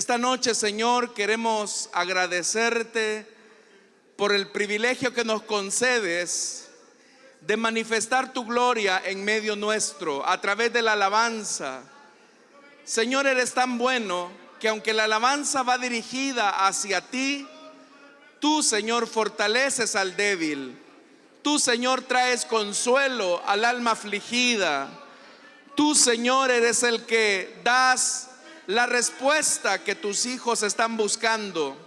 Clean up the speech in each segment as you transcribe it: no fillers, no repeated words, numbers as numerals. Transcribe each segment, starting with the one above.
Esta noche, Señor, queremos agradecerte por el privilegio que nos concedes de manifestar tu gloria en medio nuestro a través de la alabanza. Señor, eres tan bueno que aunque la alabanza va dirigida hacia ti, tú, Señor, fortaleces al débil. Tú, Señor, traes consuelo al alma afligida. Tú, Señor, eres el que das la respuesta que tus hijos están buscando.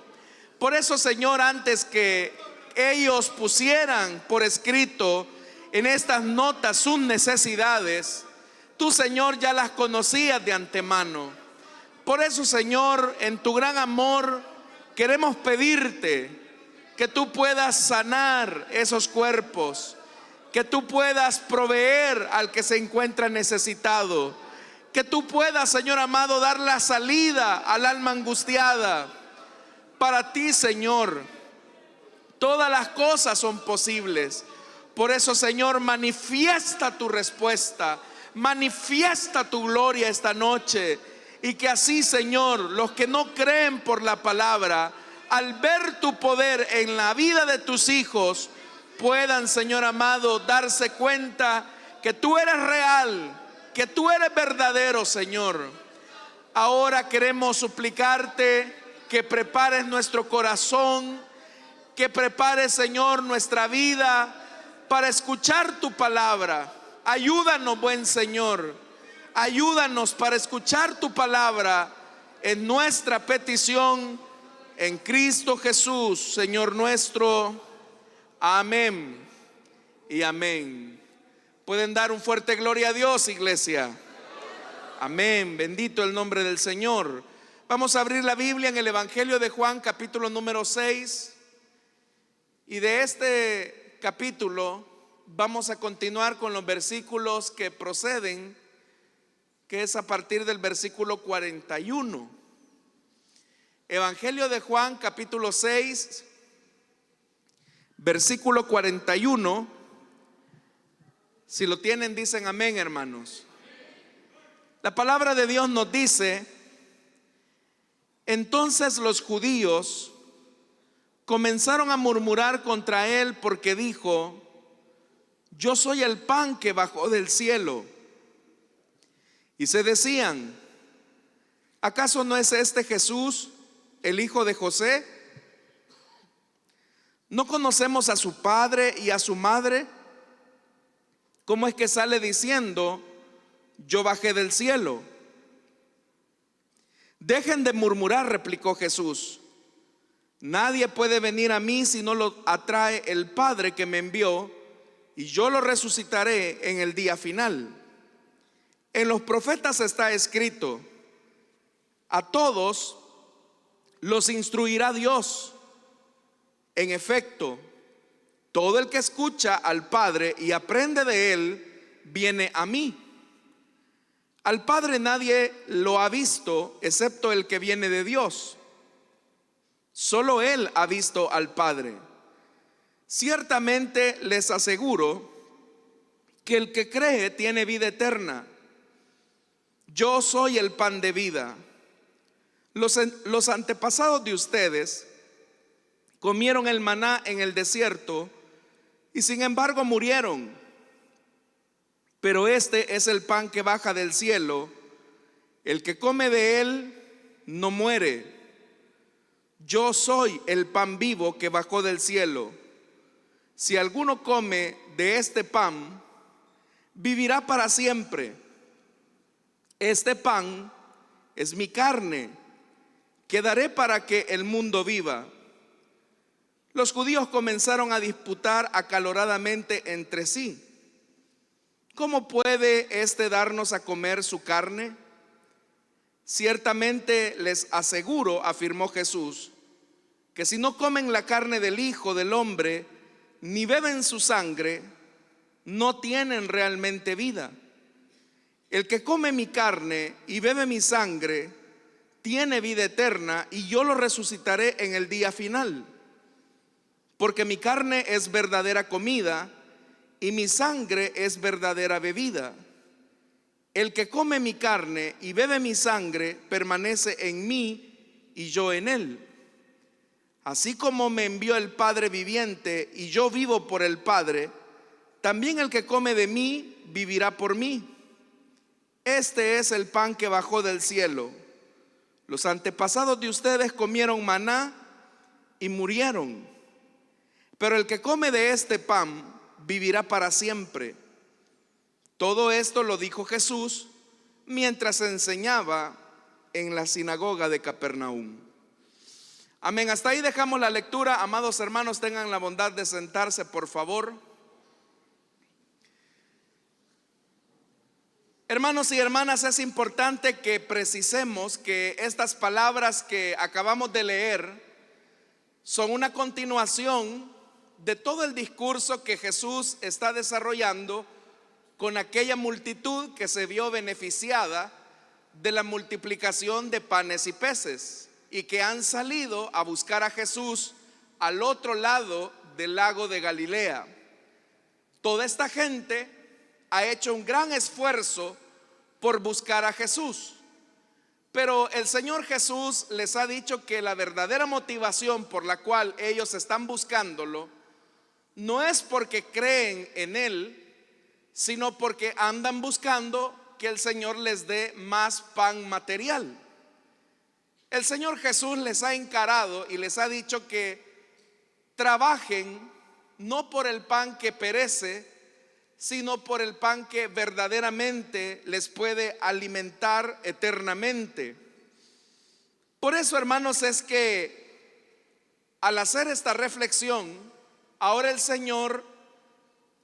Por eso, Señor, antes que ellos pusieran por escrito en estas notas sus necesidades, tú, Señor, ya las conocías de antemano. Por eso, Señor, en tu gran amor queremos pedirte que tú puedas sanar esos cuerpos, que tú puedas proveer al que se encuentra necesitado, que tú puedas, Señor amado, dar la salida al alma angustiada. Para ti, Señor, todas las cosas son posibles. Por eso, Señor, manifiesta tu respuesta, manifiesta tu gloria esta noche, y que así, Señor, los que no creen por la palabra, al ver tu poder en la vida de tus hijos, puedan, Señor amado, darse cuenta que tú eres real, que tú eres verdadero, Señor. Ahora queremos suplicarte que prepares nuestro corazón, que prepares, Señor, nuestra vida para escuchar tu palabra. Ayúdanos, buen Señor, ayúdanos para escuchar tu palabra en nuestra petición en Cristo Jesús, Señor nuestro. Amén y amén. Pueden dar un fuerte gloria a Dios, iglesia. Amén, bendito el nombre del Señor. Vamos a abrir la Biblia en el Evangelio de Juan, capítulo número 6. Y de este capítulo vamos a continuar con los versículos que proceden, que es a partir del versículo 41. Evangelio de Juan, capítulo 6, versículo 41. Si lo tienen, dicen amén, hermanos. La palabra de Dios nos dice: entonces los judíos comenzaron a murmurar contra él porque dijo: yo soy el pan que bajó del cielo. Y se decían: ¿acaso no es este Jesús, el hijo de José? ¿No conocemos a su padre y a su madre? ¿Cómo es que sale diciendo: yo bajé del cielo? Dejen de murmurar, replicó Jesús. Nadie puede venir a mí si no lo atrae el Padre que me envió, y yo lo resucitaré en el día final. En los profetas está escrito: a todos los instruirá Dios. En efecto, todo el que escucha al Padre y aprende de él, viene a mí. Al Padre nadie lo ha visto excepto el que viene de Dios. Solo él ha visto al Padre. Ciertamente les aseguro que el que cree tiene vida eterna. Yo soy el pan de vida. Los antepasados de ustedes comieron el maná en el desierto y sin embargo murieron. Pero este es el pan que baja del cielo. El que come de él no muere. Yo soy el pan vivo que bajó del cielo. Si alguno come de este pan, vivirá para siempre. Este pan es mi carne, que daré para que el mundo viva. Los judíos comenzaron a disputar acaloradamente entre sí: ¿cómo puede éste darnos a comer su carne? Ciertamente les aseguro, afirmó Jesús, que si no comen la carne del Hijo del Hombre, ni beben su sangre, no tienen realmente vida. El que come mi carne y bebe mi sangre, tiene vida eterna, y yo lo resucitaré en el día final. Porque mi carne es verdadera comida, y mi sangre es verdadera bebida. El que come mi carne y bebe mi sangre permanece en mí, y yo en él. Así como me envió el Padre viviente y yo vivo por el Padre, también el que come de mí vivirá por mí. Este es el pan que bajó del cielo. Los antepasados de ustedes comieron maná y murieron, pero el que come de este pan vivirá para siempre. Todo esto lo dijo Jesús mientras enseñaba en la sinagoga de Capernaum. Amén. Hasta ahí dejamos la lectura. Amados hermanos, tengan la bondad de sentarse, por favor. Hermanos y hermanas, es importante que precisemos que estas palabras que acabamos de leer son una continuación de todo el discurso que Jesús está desarrollando con aquella multitud que se vio beneficiada de la multiplicación de panes y peces y que han salido a buscar a Jesús al otro lado del lago de Galilea. Toda esta gente ha hecho un gran esfuerzo por buscar a Jesús, pero el Señor Jesús les ha dicho que la verdadera motivación por la cual ellos están buscándolo no es porque creen en Él, sino porque andan buscando que el Señor les dé más pan material. El Señor Jesús les ha encarado y les ha dicho que trabajen no por el pan que perece, sino por el pan que verdaderamente les puede alimentar eternamente. Por eso, hermanos, es que al hacer esta reflexión, ahora el Señor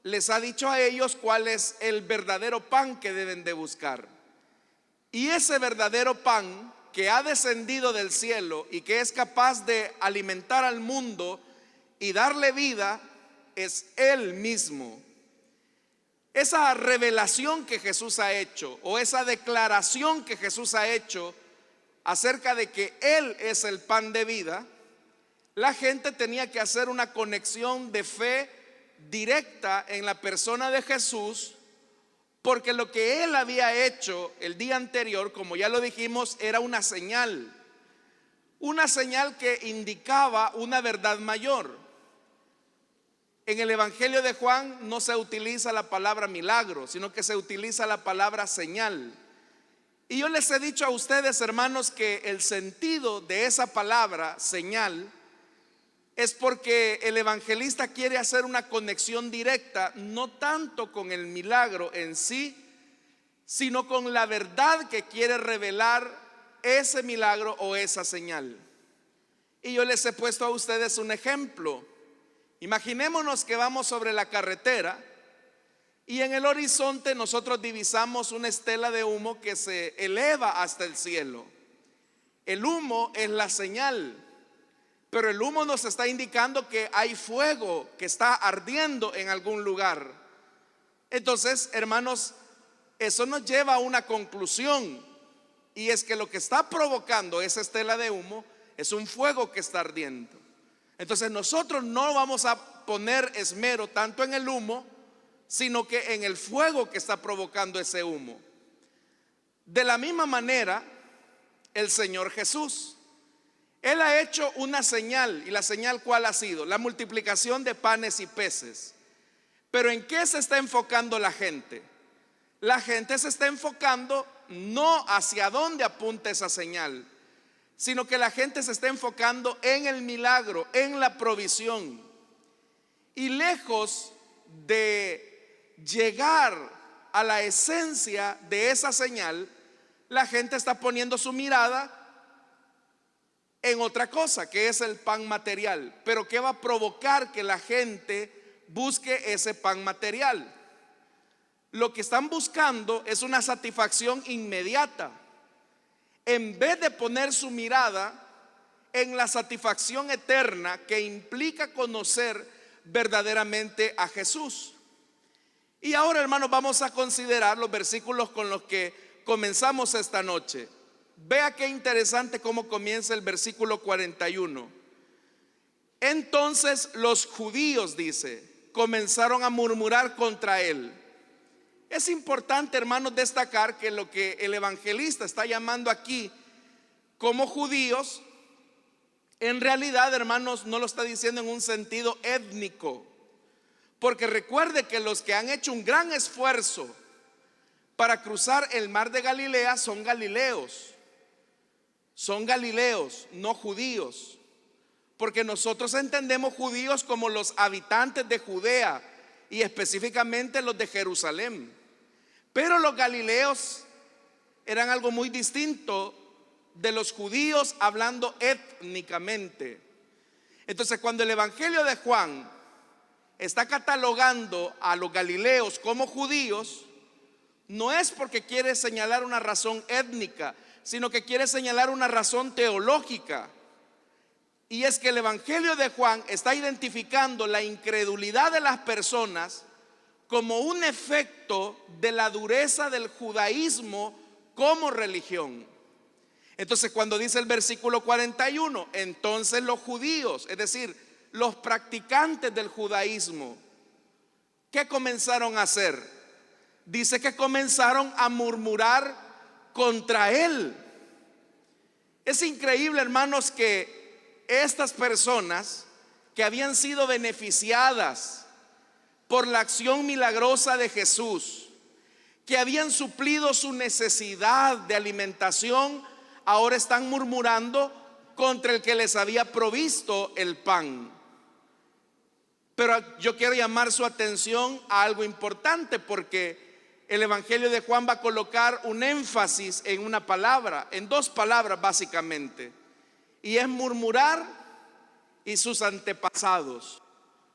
les ha dicho a ellos cuál es el verdadero pan que deben de buscar. Y ese verdadero pan que ha descendido del cielo y que es capaz de alimentar al mundo y darle vida es Él mismo. Esa revelación que Jesús ha hecho, o esa declaración que Jesús ha hecho acerca de que Él es el pan de vida, la gente tenía que hacer una conexión de fe directa en la persona de Jesús, porque lo que Él había hecho el día anterior, como ya lo dijimos, era una señal que indicaba una verdad mayor. En el Evangelio de Juan no se utiliza la palabra milagro, sino que se utiliza la palabra señal. Y yo les he dicho a ustedes, hermanos, que el sentido de esa palabra señal es porque el evangelista quiere hacer una conexión directa, no tanto con el milagro en sí, sino con la verdad que quiere revelar ese milagro o esa señal. Y yo les he puesto a ustedes un ejemplo. Imaginémonos que vamos sobre la carretera y en el horizonte nosotros divisamos una estela de humo que se eleva hasta el cielo. El humo es la señal, pero el humo nos está indicando que hay fuego que está ardiendo en algún lugar. Entonces, hermanos, eso nos lleva a una conclusión, y es que lo que está provocando esa estela de humo es un fuego que está ardiendo. Entonces nosotros no vamos a poner esmero tanto en el humo, sino que en el fuego que está provocando ese humo. De la misma manera, el Señor Jesús, Él ha hecho una señal. ¿Y la señal cuál ha sido? La multiplicación de panes y peces. Pero ¿en qué se está enfocando la gente? La gente se está enfocando no hacia dónde apunta esa señal, sino que la gente se está enfocando en el milagro, en la provisión. Y lejos de llegar a la esencia de esa señal, la gente está poniendo su mirada en otra cosa, que es el pan material. Pero ¿qué va a provocar que la gente busque ese pan material? Lo que están buscando es una satisfacción inmediata, en vez de poner su mirada en la satisfacción eterna que implica conocer verdaderamente a Jesús. Y ahora, hermanos, vamos a considerar los versículos con los que comenzamos esta noche. Vea qué interesante cómo comienza el versículo 41. Entonces los judíos, dice, comenzaron a murmurar contra él. Es importante, hermanos, destacar que lo que el evangelista está llamando aquí como judíos En realidad, hermanos, no lo está diciendo en un sentido étnico, porque recuerde que los que han hecho un gran esfuerzo para cruzar el mar de Galilea son galileos, no judíos, porque nosotros entendemos judíos como los habitantes de Judea y específicamente los de Jerusalén. Pero los galileos eran algo muy distinto de los judíos hablando étnicamente. Entonces, cuando el Evangelio de Juan está catalogando a los galileos como judíos, no es porque quiere señalar una razón étnica, sino que quiere señalar una razón teológica. Y es que el Evangelio de Juan está identificando la incredulidad de las personas como un efecto de la dureza del judaísmo como religión. Entonces, cuando dice el versículo 41, entonces los judíos, es decir, los practicantes del judaísmo, ¿qué comenzaron a hacer? Dice que comenzaron a murmurar contra él. Es increíble, hermanos, que estas personas que habían sido beneficiadas por la acción milagrosa de Jesús, que habían suplido su necesidad de alimentación, ahora están murmurando contra el que les había provisto el pan. Pero yo quiero llamar su atención a algo importante, porque el Evangelio de Juan va a colocar un énfasis en una palabra, en dos palabras básicamente, y es murmurar y sus antepasados.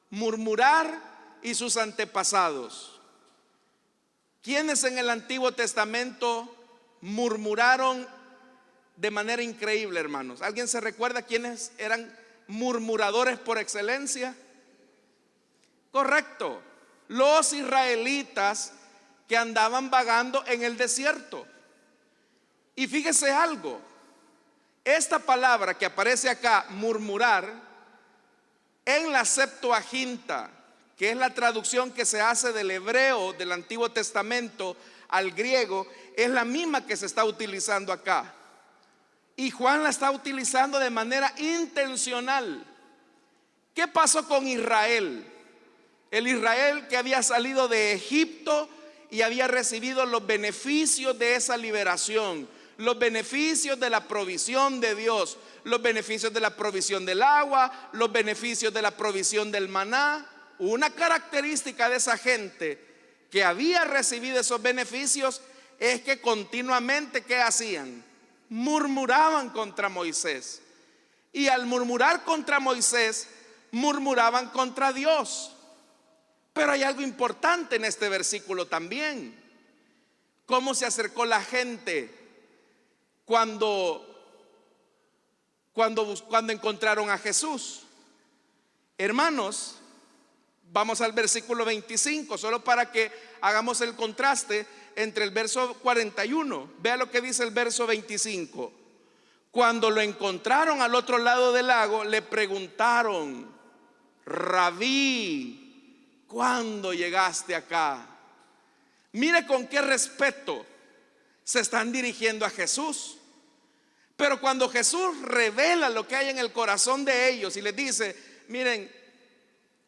Murmurar y sus antepasados. ¿Quiénes en el Antiguo Testamento murmuraron de manera increíble, hermanos? ¿Alguien se recuerda quiénes eran murmuradores por excelencia? Correcto, los israelitas que andaban vagando en el desierto. Y fíjese algo, esta palabra que aparece acá, murmurar, en la Septuaginta, que es la traducción que se hace del hebreo del Antiguo Testamento al griego, es la misma que se está utilizando acá. Y Juan la está utilizando de manera intencional. ¿Qué pasó con Israel? El Israel que había salido de Egipto y había recibido los beneficios de esa liberación, los beneficios de la provisión de Dios, los beneficios de la provisión del agua, los beneficios de la provisión del maná. Una característica de esa gente que había recibido esos beneficios es que continuamente, ¿qué hacían? Murmuraban contra Moisés. Y al murmurar contra Moisés, murmuraban contra Dios. Pero hay algo importante en este versículo también. ¿Cómo se acercó la gente cuando encontraron a Jesús? Hermanos, vamos al versículo 25, solo para que hagamos el contraste entre el verso 41. Vea lo que dice el verso 25. Cuando lo encontraron al otro lado del lago, le preguntaron: Rabí, ¿cuándo llegaste acá? Mire con qué respeto se están dirigiendo a Jesús. Pero cuando Jesús revela lo que hay en el corazón de ellos y les dice: miren,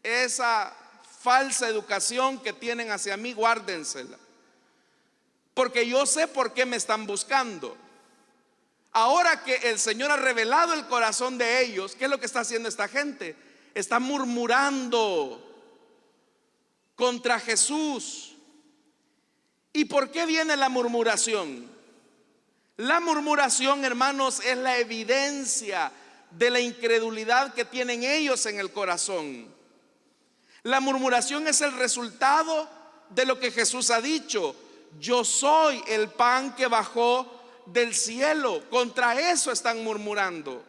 esa falsa educación que tienen hacia mí, guárdensela, porque yo sé por qué me están buscando. Ahora que el Señor ha revelado el corazón de ellos, ¿qué es lo que está haciendo esta gente? Está murmurando contra Jesús. ¿Y por qué viene la murmuración? La murmuración, hermanos, es la evidencia de la incredulidad que tienen ellos en el corazón. La murmuración es el resultado de lo que Jesús ha dicho: yo soy el pan que bajó del cielo. Contra eso están murmurando.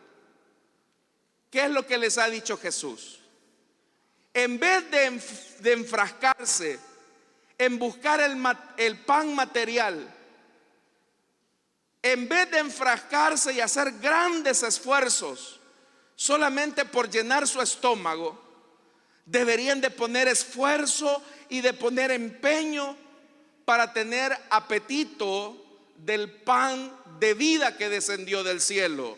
¿Qué es lo que les ha dicho Jesús? En vez de enfrascarse en buscar el pan material, en vez de enfrascarse y hacer grandes esfuerzos solamente por llenar su estómago, deberían de poner esfuerzo y de poner empeño para tener apetito del pan de vida que descendió del cielo.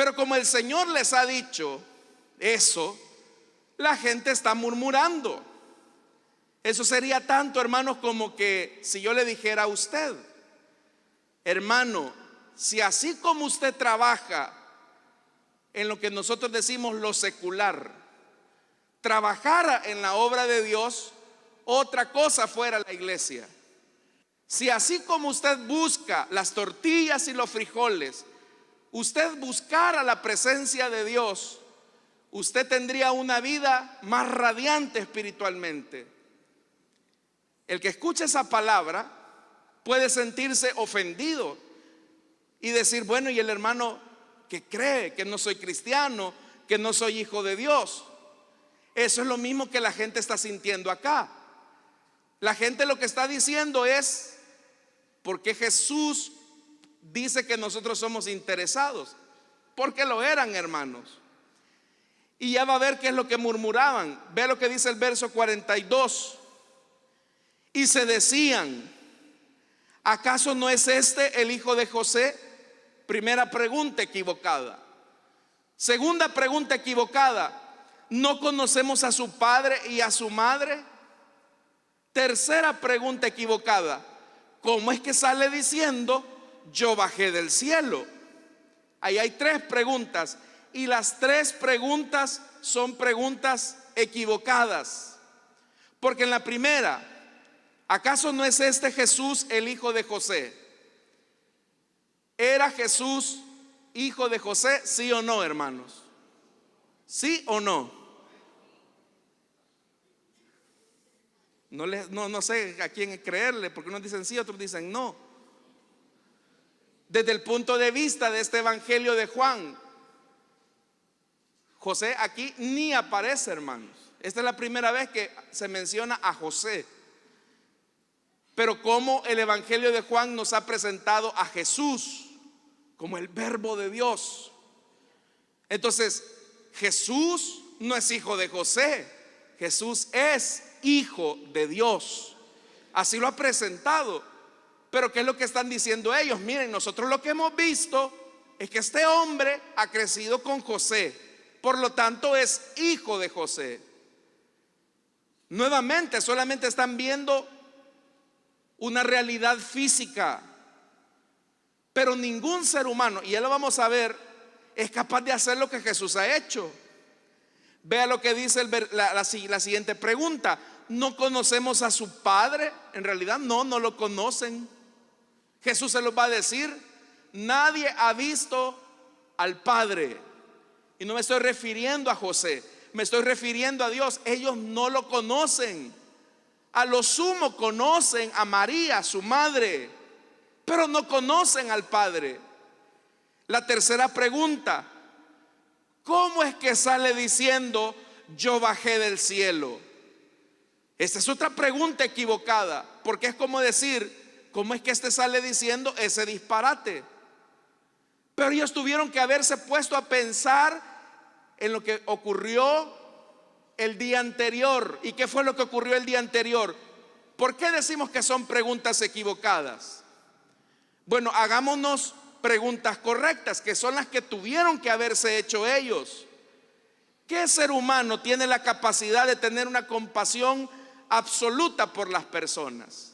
Pero como el Señor les ha dicho eso, la gente está murmurando. Eso sería tanto, hermanos, como que si yo le dijera a usted: hermano, si así como usted trabaja en lo que nosotros decimos lo secular, trabajara en la obra de Dios, otra cosa fuera la iglesia. Si así como usted busca las tortillas y los frijoles, usted buscara la presencia de Dios, usted tendría una vida más radiante espiritualmente. El que escucha esa palabra puede sentirse ofendido y decir: bueno, y el hermano que cree que no soy cristiano, que no soy hijo de Dios. Eso es lo mismo que la gente está sintiendo acá. La gente lo que está diciendo es: ¿por qué Jesús dice que nosotros somos interesados? Porque lo eran, hermanos. Y ya va a ver qué es lo que murmuraban. Ve lo que dice el verso 42. Y se decían: ¿acaso no es este el hijo de José? Primera pregunta equivocada. Segunda pregunta equivocada: ¿no conocemos a su padre y a su madre? Tercera pregunta equivocada: ¿cómo es que sale diciendo yo bajé del cielo? Ahí hay tres preguntas, y las tres preguntas son preguntas equivocadas. Porque en la primera: ¿acaso no es este Jesús el hijo de José? ¿Era Jesús hijo de José? ¿Sí o no, hermanos? ¿Sí o no? No sé a quién creerle, porque unos dicen sí, otros dicen no. Desde el punto de vista de este evangelio de Juan, José aquí ni aparece, hermanos. Esta es la primera vez que se menciona a José. Pero como el evangelio de Juan nos ha presentado a Jesús como el verbo de Dios, entonces Jesús no es hijo de José, Jesús es hijo de Dios. Así lo ha presentado. Pero ¿qué es lo que están diciendo ellos? Miren, nosotros lo que hemos visto es que este hombre ha crecido con José, por lo tanto es hijo de José. Nuevamente, solamente están viendo una realidad física, pero ningún ser humano, y ya lo vamos a ver, es capaz de hacer lo que Jesús ha hecho. Vea lo que dice la siguiente pregunta: ¿no conocemos a su padre? En realidad no lo conocen. Jesús se los va a decir: nadie ha visto al Padre. Y no me estoy refiriendo a José, me estoy refiriendo a Dios. Ellos no lo conocen. A lo sumo conocen a María, su madre, pero no conocen al Padre. La tercera pregunta: ¿cómo es que sale diciendo yo bajé del cielo? Esta es otra pregunta equivocada, porque es como decir: ¿cómo es que este sale diciendo ese disparate? Pero ellos tuvieron que haberse puesto a pensar en lo que ocurrió el día anterior. ¿Y qué fue lo que ocurrió el día anterior? ¿Por qué decimos que son preguntas equivocadas? Bueno, hagámonos preguntas correctas, que son las que tuvieron que haberse hecho ellos. ¿Qué ser humano tiene la capacidad de tener una compasión absoluta por las personas?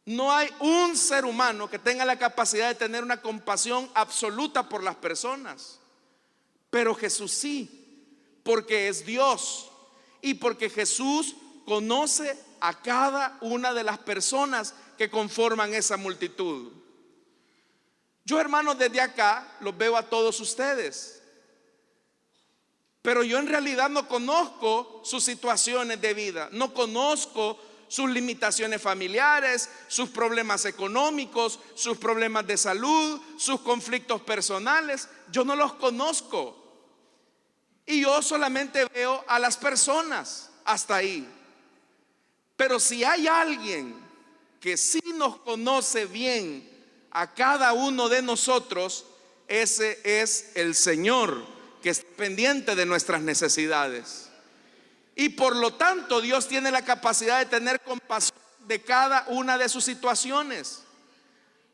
No hay un ser humano que tenga la capacidad de tener una compasión absoluta por las personas. Pero Jesús sí, porque es Dios y porque Jesús conoce a cada una de las personas que conforman esa multitud. Yo, hermanos, desde acá los veo a todos ustedes, pero yo en realidad no conozco sus situaciones de vida, no conozco sus limitaciones familiares, sus problemas económicos, sus problemas de salud, sus conflictos personales. Yo no los conozco. Y yo solamente veo a las personas hasta ahí. Pero si hay alguien que sí nos conoce bien a cada uno de nosotros, ese es el Señor, que está pendiente de nuestras necesidades. Y por lo tanto Dios tiene la capacidad de tener compasión de cada una de sus situaciones.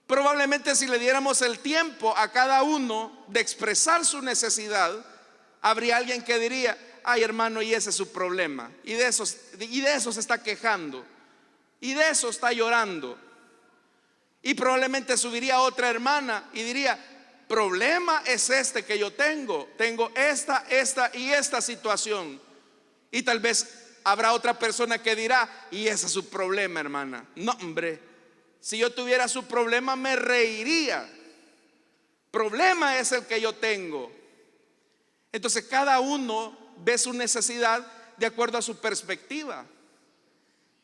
Probablemente si le diéramos el tiempo a cada uno de expresar su necesidad, habría alguien que diría: ay, hermano, y ese es su problema, y de eso se está quejando, y de eso está llorando. Y probablemente subiría otra hermana y diría: problema es este que yo tengo esta y esta situación. Y tal vez habrá otra persona que dirá: y ese es su problema, hermana. No, hombre, si yo tuviera su problema me reiría. Problema es el que yo tengo. Entonces cada uno ve su necesidad de acuerdo a su perspectiva.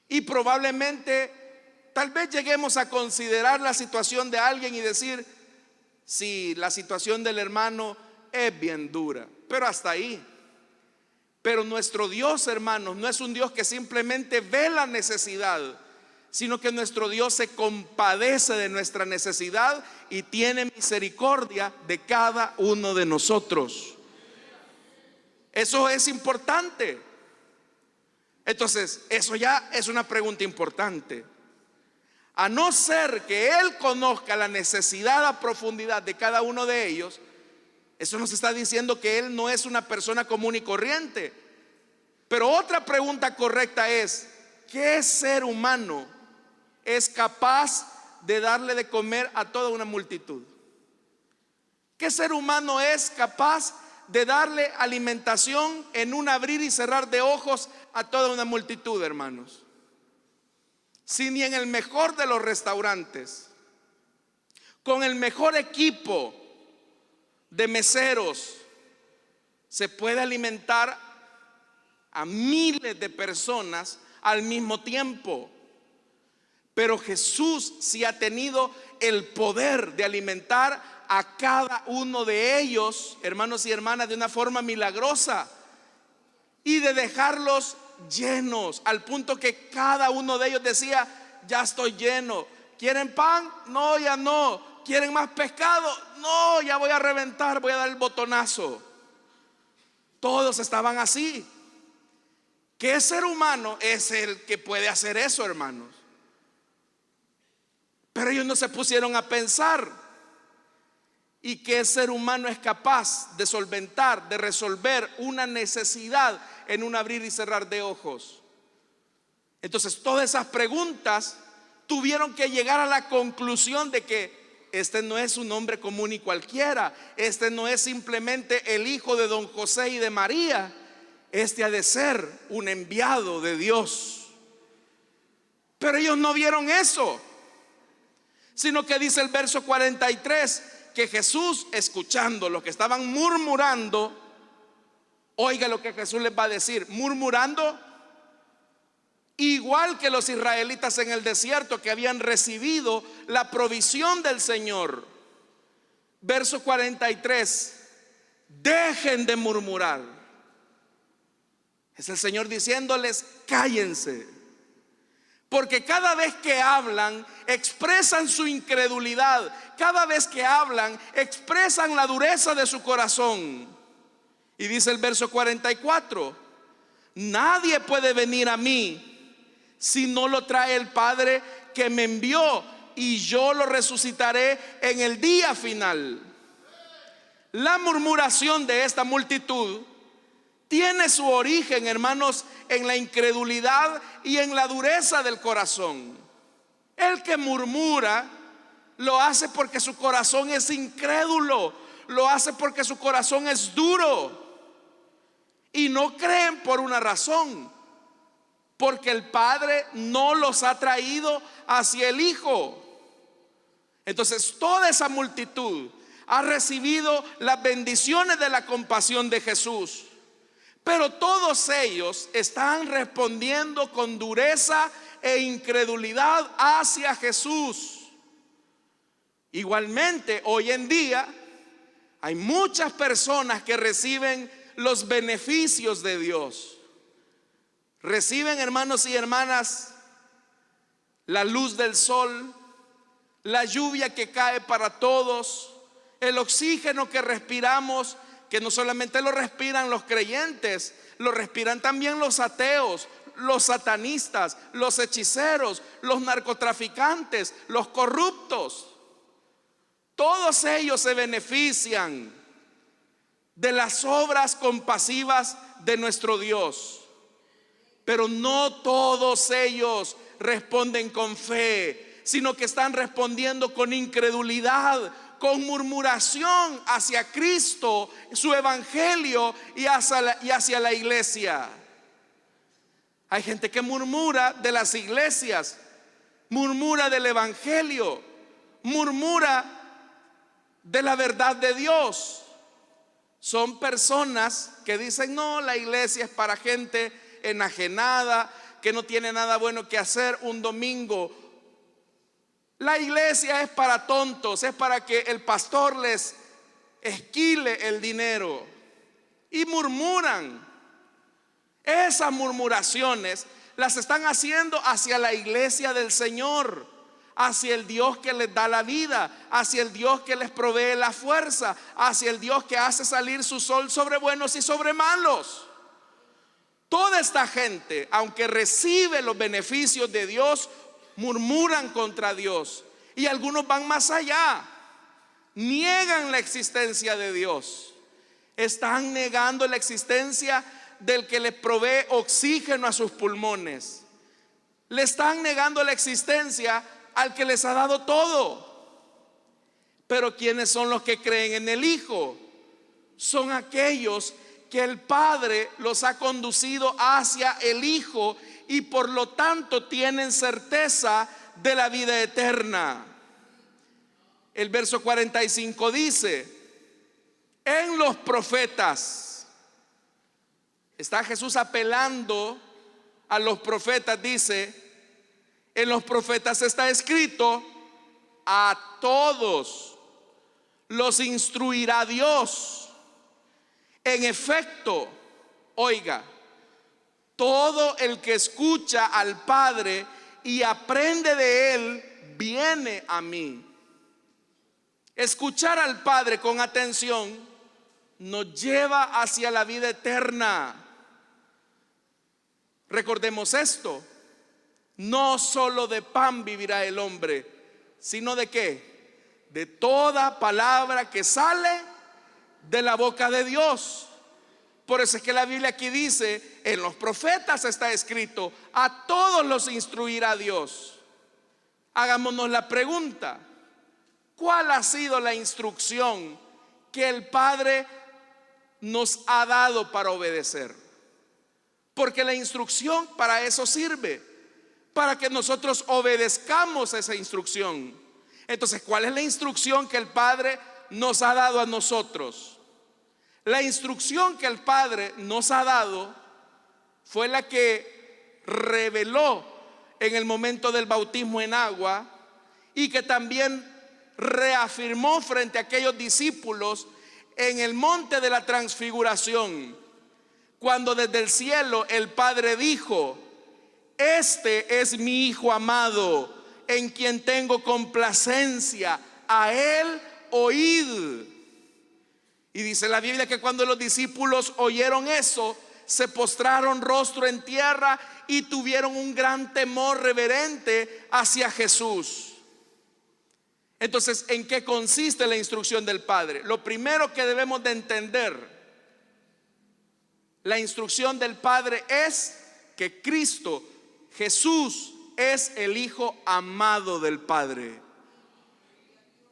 Y probablemente, tal vez lleguemos a considerar la situación de alguien y decir: sí, la situación del hermano es bien dura, pero hasta ahí. Pero nuestro Dios, hermanos, no es un Dios que simplemente ve la necesidad, sino que nuestro Dios se compadece de nuestra necesidad y tiene misericordia de cada uno de nosotros. Eso es importante. Entonces, eso ya es una pregunta importante. A no ser que Él conozca la necesidad a profundidad de cada uno de ellos, eso nos está diciendo que Él no es una persona común y corriente. Pero otra pregunta correcta es: ¿qué ser humano es capaz de darle de comer a toda una multitud? ¿Qué ser humano es capaz de darle alimentación en un abrir y cerrar de ojos a toda una multitud, hermanos? Si ni en el mejor de los restaurantes, con el mejor equipo de meseros, se puede alimentar a miles de personas al mismo tiempo. Pero Jesús sí ha tenido el poder de alimentar a cada uno de ellos, hermanos y hermanas, de una forma milagrosa, y de dejarlos llenos, al punto que cada uno de ellos decía: ya estoy lleno. ¿Quieren pan? No, ya no. ¿Quieren más pescado? No, ya voy a reventar, voy a dar el botonazo. Todos estaban así. ¿Qué ser humano es el que puede hacer eso, hermanos? Pero ellos no se pusieron a pensar: ¿y qué ser humano es capaz de solventar, de resolver una necesidad en un abrir y cerrar de ojos? Entonces todas esas preguntas tuvieron que llegar a la conclusión de que este no es un hombre común y cualquiera. Este no es simplemente el hijo de don José y de María. Este ha de ser un enviado de Dios. Pero ellos no vieron eso, sino que dice el verso 43 que Jesús, escuchando lo que estaban murmurando, oiga lo que Jesús les va a decir: murmurando igual que los israelitas en el desierto, que habían recibido la provisión del Señor. Verso 43: dejen de murmurar. Es el Señor diciéndoles: cállense. Porque cada vez que hablan, expresan su incredulidad. Cada vez que hablan, expresan la dureza de su corazón. Y dice el verso 44: nadie puede venir a mí si no lo trae el Padre que me envió, y yo lo resucitaré en el día final. La murmuración de esta multitud tiene su origen, hermanos, en la incredulidad y en la dureza del corazón. El que murmura lo hace porque su corazón es incrédulo, lo hace porque su corazón es duro, y no creen por una razón: porque el Padre no los ha traído hacia el Hijo. Entonces toda esa multitud ha recibido las bendiciones de la compasión de Jesús, pero todos ellos están respondiendo con dureza e incredulidad hacia Jesús. Igualmente, hoy en día hay muchas personas que reciben los beneficios de Dios. Reciben, hermanos y hermanas, la luz del sol, la lluvia que cae para todos, el oxígeno que respiramos, que no solamente lo respiran los creyentes, lo respiran también los ateos, los satanistas, los hechiceros, los narcotraficantes, los corruptos. Todos ellos se benefician de las obras compasivas de nuestro Dios, pero no todos ellos responden con fe, sino que están respondiendo con incredulidad, con murmuración hacia Cristo, su evangelio y hacia la iglesia. Hay gente que murmura de las iglesias, murmura del evangelio, murmura de la verdad de Dios. Son personas que dicen: no, la iglesia es para gente enajenada, que no tiene nada bueno que hacer un domingo. La iglesia es para tontos, es para que el pastor les esquile el dinero. Y murmuran. Esas murmuraciones las están haciendo hacia la iglesia del Señor, hacia el Dios que les da la vida, hacia el Dios que les provee la fuerza, hacia el Dios que hace salir su sol sobre buenos y sobre malos. Toda esta gente, aunque recibe los beneficios de Dios, murmuran contra Dios. Y algunos van más allá, niegan la existencia de Dios. Están negando la existencia del que les provee oxígeno a sus pulmones. Le están negando la existencia al que les ha dado todo. Pero ¿quiénes son los que creen en el Hijo? Son aquellos que el Padre los ha conducido hacia el Hijo y por lo tanto tienen certeza de la vida eterna. El verso 45 dice: en los profetas. Está Jesús apelando a los profetas. Dice: en los profetas está escrito: a todos los instruirá Dios. En efecto, oiga, todo el que escucha al Padre y aprende de Él, viene a mí. Escuchar al Padre con atención nos lleva hacia la vida eterna. Recordemos esto: no solo de pan vivirá el hombre, sino de ¿qué? De toda palabra que sale de la boca de Dios. Por eso es que la Biblia aquí dice: en los profetas está escrito: a todos los instruirá Dios. Hagámonos la pregunta: ¿cuál ha sido la instrucción que el Padre nos ha dado para obedecer? Porque la instrucción para eso sirve, para que nosotros obedezcamos esa instrucción. Entonces, ¿cuál es la instrucción que el Padre nos ha dado a nosotros? La instrucción que el Padre nos ha dado fue la que reveló en el momento del bautismo en agua, y que también reafirmó frente a aquellos discípulos en el monte de la transfiguración, cuando desde el cielo el Padre dijo: este es mi Hijo amado, en quien tengo complacencia, a Él oíd. Y dice la Biblia que cuando los discípulos oyeron eso, se postraron rostro en tierra y tuvieron un gran temor reverente hacia Jesús. Entonces, ¿en qué consiste la instrucción del Padre? Lo primero que debemos de entender: la instrucción del Padre es que Cristo, Jesús, es el Hijo amado del Padre.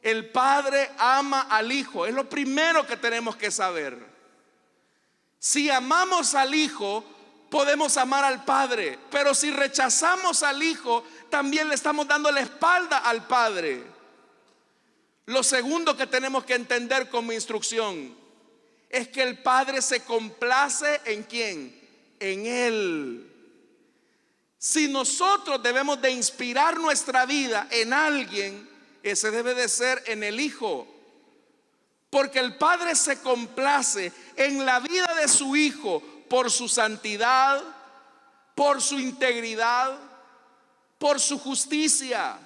El Padre ama al Hijo. Es lo primero que tenemos que saber. Si amamos al Hijo, podemos amar al Padre. Pero si rechazamos al Hijo, también le estamos dando la espalda al Padre. Lo segundo que tenemos que entender como instrucción es que el Padre se complace ¿en quién? En Él. Si nosotros debemos de inspirar nuestra vida en alguien, ese debe de ser en el Hijo. Porque el Padre se complace en la vida de su Hijo por su santidad, por su integridad, por su justicia.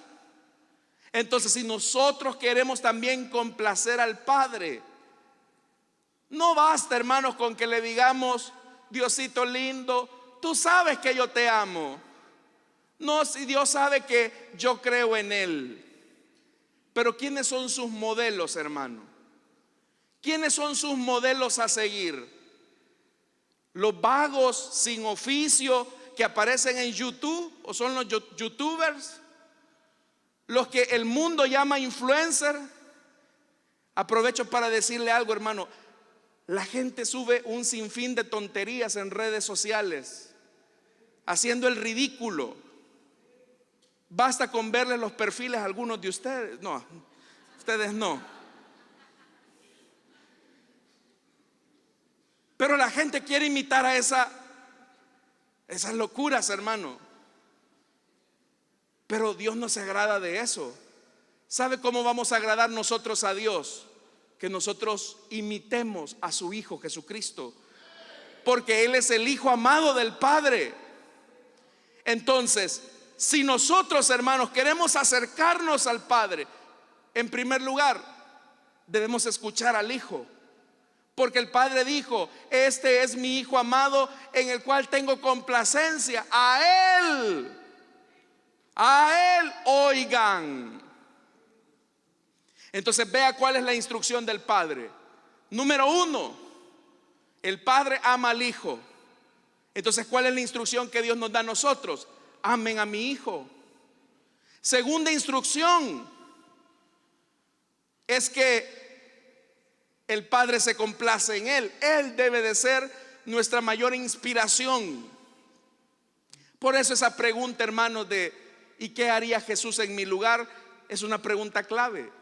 Entonces, si nosotros queremos también complacer al Padre, no basta, hermanos, con que le digamos: Diosito lindo, tú sabes que yo te amo. No, si Dios sabe que yo creo en Él. Pero ¿quiénes son sus modelos, hermano? ¿Quiénes son sus modelos a seguir? ¿Los vagos sin oficio que aparecen en YouTube o son los youtubers? ¿Los que el mundo llama influencer? Aprovecho para decirle algo, hermano. La gente sube un sinfín de tonterías en redes sociales, haciendo el ridículo. Basta con verle los perfiles a algunos de ustedes. No, ustedes no. Pero la gente quiere imitar a esas locuras, hermano. Pero Dios no se agrada de eso. ¿Sabe cómo vamos a agradar nosotros a Dios? Que nosotros imitemos a su Hijo Jesucristo, porque Él es el Hijo amado del Padre. Entonces, si nosotros, hermanos, queremos acercarnos al Padre, en primer lugar, debemos escuchar al Hijo. Porque el Padre dijo: este es mi Hijo amado en el cual tengo complacencia. A Él oigan. Entonces vea cuál es la instrucción del Padre. Número 1, el Padre ama al Hijo. Entonces, ¿cuál es la instrucción que Dios nos da a nosotros? Amen a mi Hijo. Segunda instrucción es que el Padre se complace en Él. Él debe de ser nuestra mayor inspiración. Por eso esa pregunta, hermanos, de ¿y qué haría Jesús en mi lugar? Es una pregunta clave.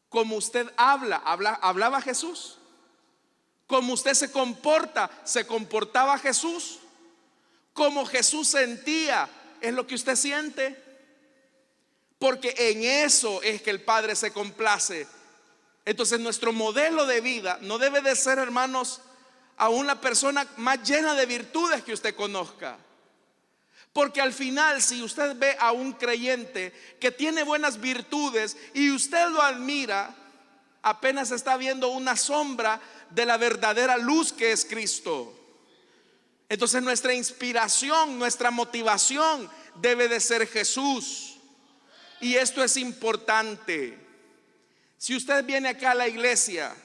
Como usted hablaba Jesús. Como usted se comportaba Jesús. Como Jesús sentía, es lo que usted siente. Porque en eso es que el Padre se complace. Entonces nuestro modelo de vida no debe de ser, hermanos, a una persona más llena de virtudes que usted conozca. Porque al final, si usted ve a un creyente que tiene buenas virtudes y usted lo admira, apenas está viendo una sombra de la verdadera luz que es Cristo. Entonces nuestra inspiración, nuestra motivación debe de ser Jesús. Y esto es importante. Si usted viene acá a la iglesia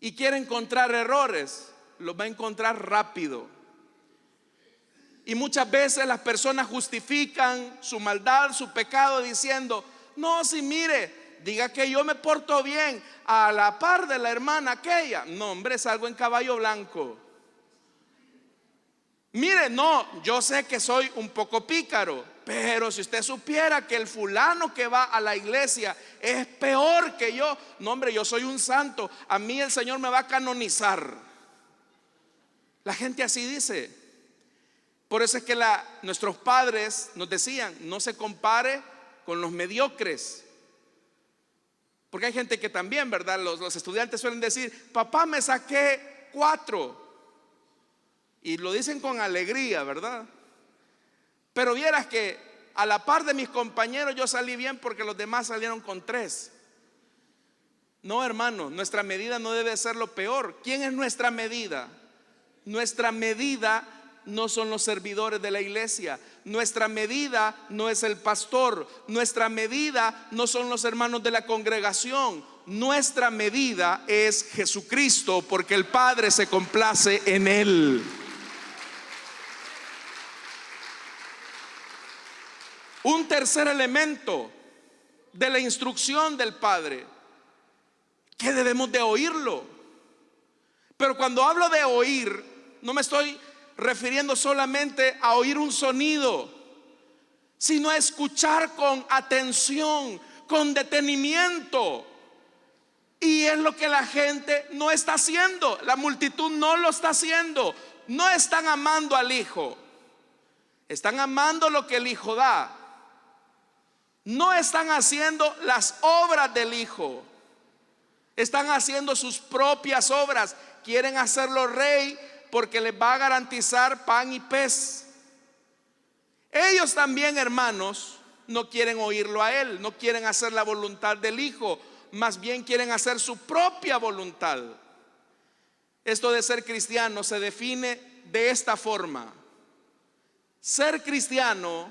y quiere encontrar errores, los va a encontrar rápido. Y muchas veces las personas justifican su maldad, su pecado, diciendo: no, si mire, diga que yo me porto bien a la par de la hermana aquella. No, hombre, salgo en caballo blanco. Mire, no, yo sé que soy un poco pícaro, pero si usted supiera que el fulano que va a la iglesia es peor que yo, no, hombre, yo soy un santo, a mí el Señor me va a canonizar. La gente así dice. Por eso es que nuestros padres nos decían: no se compare con los mediocres. Porque hay gente que también, ¿verdad? Los estudiantes suelen decir: papá, me saqué 4. Y lo dicen con alegría, ¿verdad? Pero vieras que a la par de mis compañeros yo salí bien porque los demás salieron con 3. No, hermano, nuestra medida no debe ser lo peor. ¿Quién es nuestra medida? Nuestra medida no son los servidores de la iglesia. Nuestra medida no es el pastor. Nuestra medida no son los hermanos de la congregación. Nuestra medida es Jesucristo, porque el Padre se complace en Él. Un tercer elemento de la instrucción del Padre, que debemos de oírlo. Pero cuando hablo de oír, no me estoy refiriendo solamente a oír un sonido, sino a escuchar con atención, con detenimiento. Y es lo que la gente no está haciendo. La multitud no lo está haciendo. No están amando al Hijo. Están amando lo que el Hijo da. No están haciendo las obras del Hijo. Están haciendo sus propias obras. Quieren hacerlo rey porque les va a garantizar pan y pez. Ellos también, hermanos, no quieren oírlo a Él. No quieren hacer la voluntad del Hijo. Más bien quieren hacer su propia voluntad. Esto de ser cristiano se define de esta forma. Ser cristiano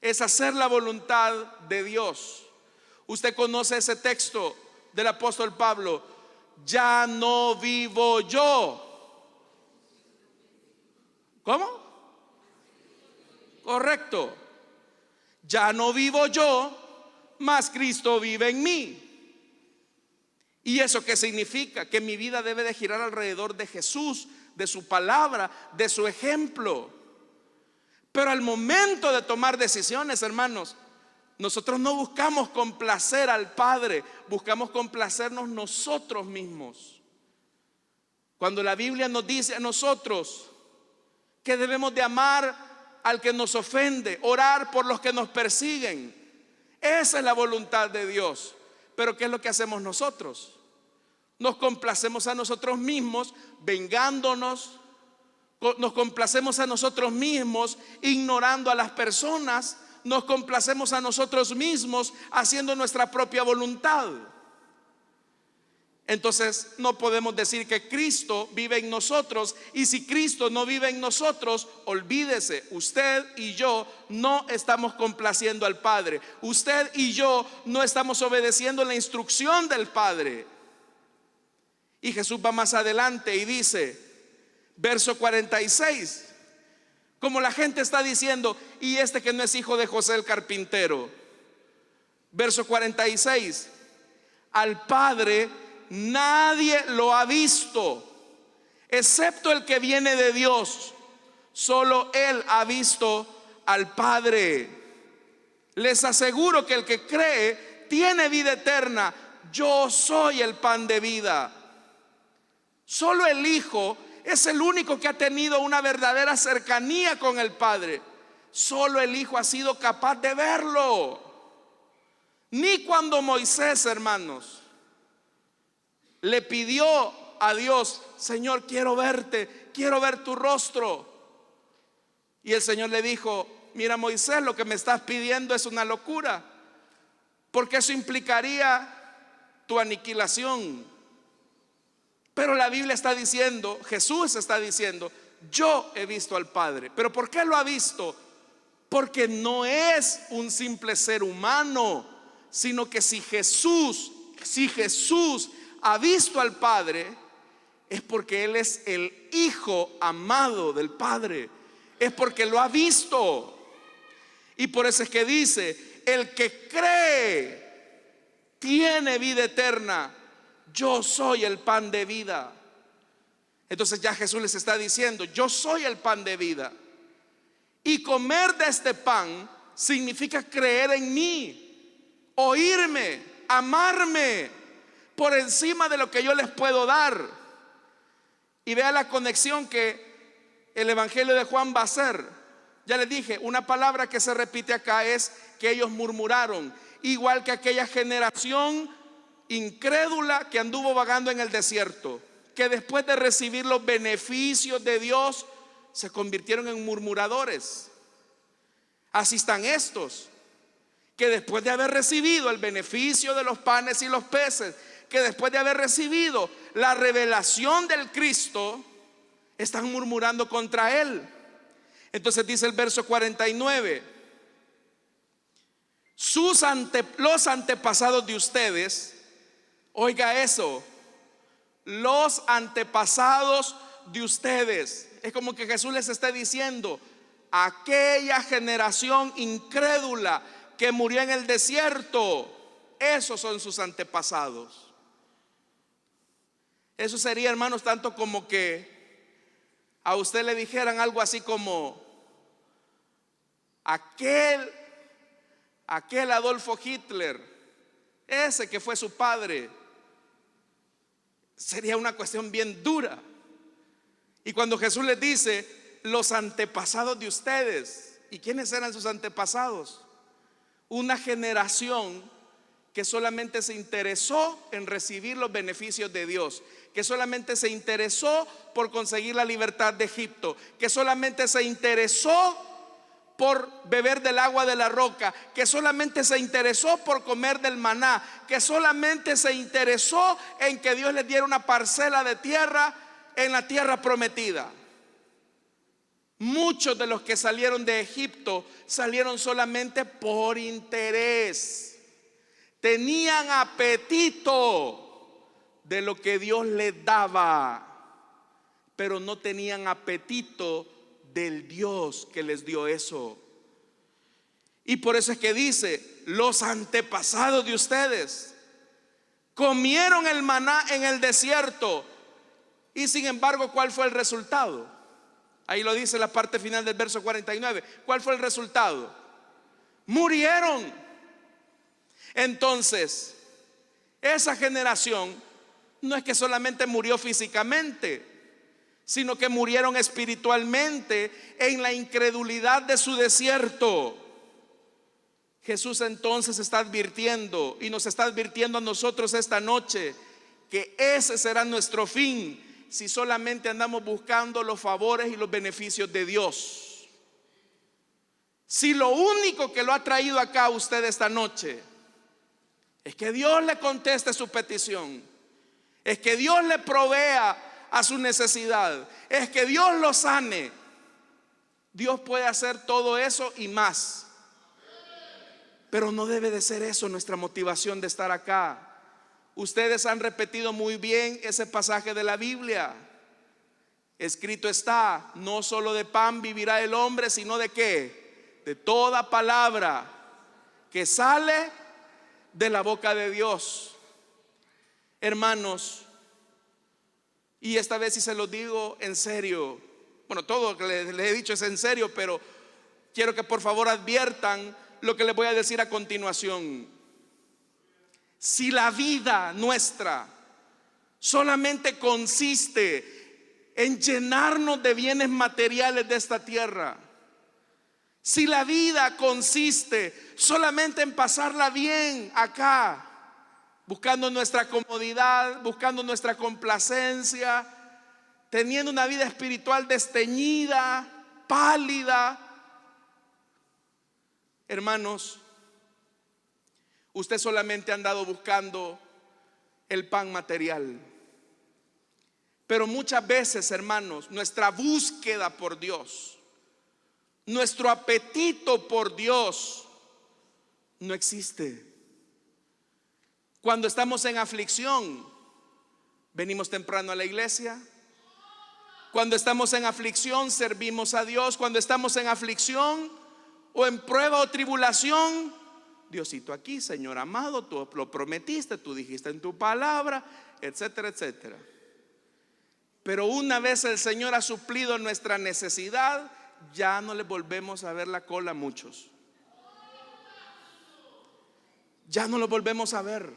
es hacer la voluntad de Dios. Usted conoce ese texto del apóstol Pablo: ya no vivo yo. ¿Cómo? Correcto. Ya no vivo yo, mas Cristo vive en mí. ¿Y eso qué significa? Que mi vida debe de girar alrededor de Jesús, de su palabra, de su ejemplo. Pero al momento de tomar decisiones, hermanos, nosotros no buscamos complacer al Padre, buscamos complacernos nosotros mismos. Cuando la Biblia nos dice a nosotros que debemos de amar al que nos ofende, orar por los que nos persiguen, esa es la voluntad de Dios. Pero ¿qué es lo que hacemos nosotros? Nos complacemos a nosotros mismos vengándonos, nos complacemos a nosotros mismos ignorando a las personas, nos complacemos a nosotros mismos haciendo nuestra propia voluntad. Entonces no podemos decir que Cristo vive en nosotros, y si Cristo no vive en nosotros, olvídese, usted y yo no estamos complaciendo al Padre, usted y yo no estamos obedeciendo la instrucción del Padre. Y Jesús va más adelante y dice, verso 46, como la gente está diciendo: y este que no es hijo de José el carpintero. Verso 46, al Padre nadie lo ha visto, excepto el que viene de Dios. Solo Él ha visto al Padre. Les aseguro que el que cree tiene vida eterna. Yo soy el pan de vida. Solo el Hijo es el único que ha tenido una verdadera cercanía con el Padre. Solo el Hijo ha sido capaz de verlo. Ni cuando Moisés, hermanos, le pidió a Dios: Señor, quiero verte, quiero ver tu rostro. Y el Señor le dijo: mira, Moisés, lo que me estás pidiendo es una locura, porque eso implicaría tu aniquilación. Pero la Biblia está diciendo, Jesús está diciendo: yo he visto al Padre. ¿Pero por qué lo ha visto? Porque no es un simple ser humano, sino que si Jesús ha visto al Padre, es porque Él es el Hijo amado del Padre, es porque lo ha visto. Y por eso es que dice: el que cree tiene vida eterna. Yo soy el pan de vida. Entonces ya Jesús les está diciendo: yo soy el pan de vida. Y comer de este pan significa creer en mí, oírme, amarme por encima de lo que yo les puedo dar. Y vea la conexión que el Evangelio de Juan va a hacer. Ya les dije, una palabra que se repite acá es que ellos murmuraron, igual que aquella generación incrédula que anduvo vagando en el desierto, que después de recibir los beneficios de Dios se convirtieron en murmuradores. Así están estos, que después de haber recibido el beneficio de los panes y los peces, que después de haber recibido la revelación del Cristo, están murmurando contra Él. Entonces dice el verso 49: los antepasados de ustedes, oiga eso, los antepasados de ustedes. Es como que Jesús les está diciendo: aquella generación incrédula que murió en el desierto, esos son sus antepasados. Eso sería, hermanos, tanto como que a usted le dijeran algo así como: aquel Adolfo Hitler, ese que fue su padre. Sería una cuestión bien dura. Y cuando Jesús les dice: los antepasados de ustedes, ¿y quiénes eran sus antepasados? Una generación que solamente se interesó en recibir los beneficios de Dios, que solamente se interesó por conseguir la libertad de Egipto, que solamente se interesó por beber del agua de la roca, que solamente se interesó por comer del maná, que solamente se interesó en que Dios les diera una parcela de tierra en la tierra prometida. Muchos de los que salieron de Egipto salieron solamente por interés. Tenían apetito de lo que Dios les daba, pero no tenían apetito del Dios que les dio eso. Y por eso es que dice: los antepasados de ustedes comieron el maná en el desierto. Y sin embargo, ¿cuál fue el resultado? Ahí lo dice la parte final del verso 49. ¿Cuál fue el resultado? Murieron. Entonces, esa generación no es que solamente murió físicamente, sino que murieron espiritualmente en la incredulidad de su desierto. Jesús entonces está advirtiendo, y nos está advirtiendo a nosotros esta noche, que ese será nuestro fin si solamente andamos buscando los favores y los beneficios de Dios. Si lo único que lo ha traído acá a usted esta noche es que Dios le conteste su petición, es que Dios le provea a su necesidad, es que Dios lo sane, Dios puede hacer todo eso y más. Pero no debe de ser eso nuestra motivación de estar acá. Ustedes han repetido muy bien ese pasaje de la Biblia. Escrito está: no solo de pan vivirá el hombre, sino de ¿qué? De toda palabra que sale de la boca de Dios. Hermanos, y esta vez sí se lo digo en serio. Bueno, todo lo que les he dicho es en serio, pero quiero que por favor adviertan lo que les voy a decir a continuación. Si la vida nuestra solamente consiste en llenarnos de bienes materiales de esta tierra, si la vida consiste solamente en pasarla bien acá, buscando nuestra comodidad, buscando nuestra complacencia, teniendo una vida espiritual desteñida, pálida, hermanos, usted solamente ha andado buscando el pan material. Pero muchas veces, hermanos, nuestra búsqueda por Dios, nuestro apetito por Dios no existe. Cuando estamos en aflicción, venimos temprano a la iglesia. Cuando estamos en aflicción, servimos a Dios. Cuando estamos en aflicción o en prueba o tribulación, Diosito aquí, Señor amado, tú lo prometiste, tú dijiste en tu palabra, etcétera, etcétera. Pero una vez el Señor ha suplido nuestra necesidad, ya no le volvemos a ver la cola a muchos. Ya no lo volvemos a ver,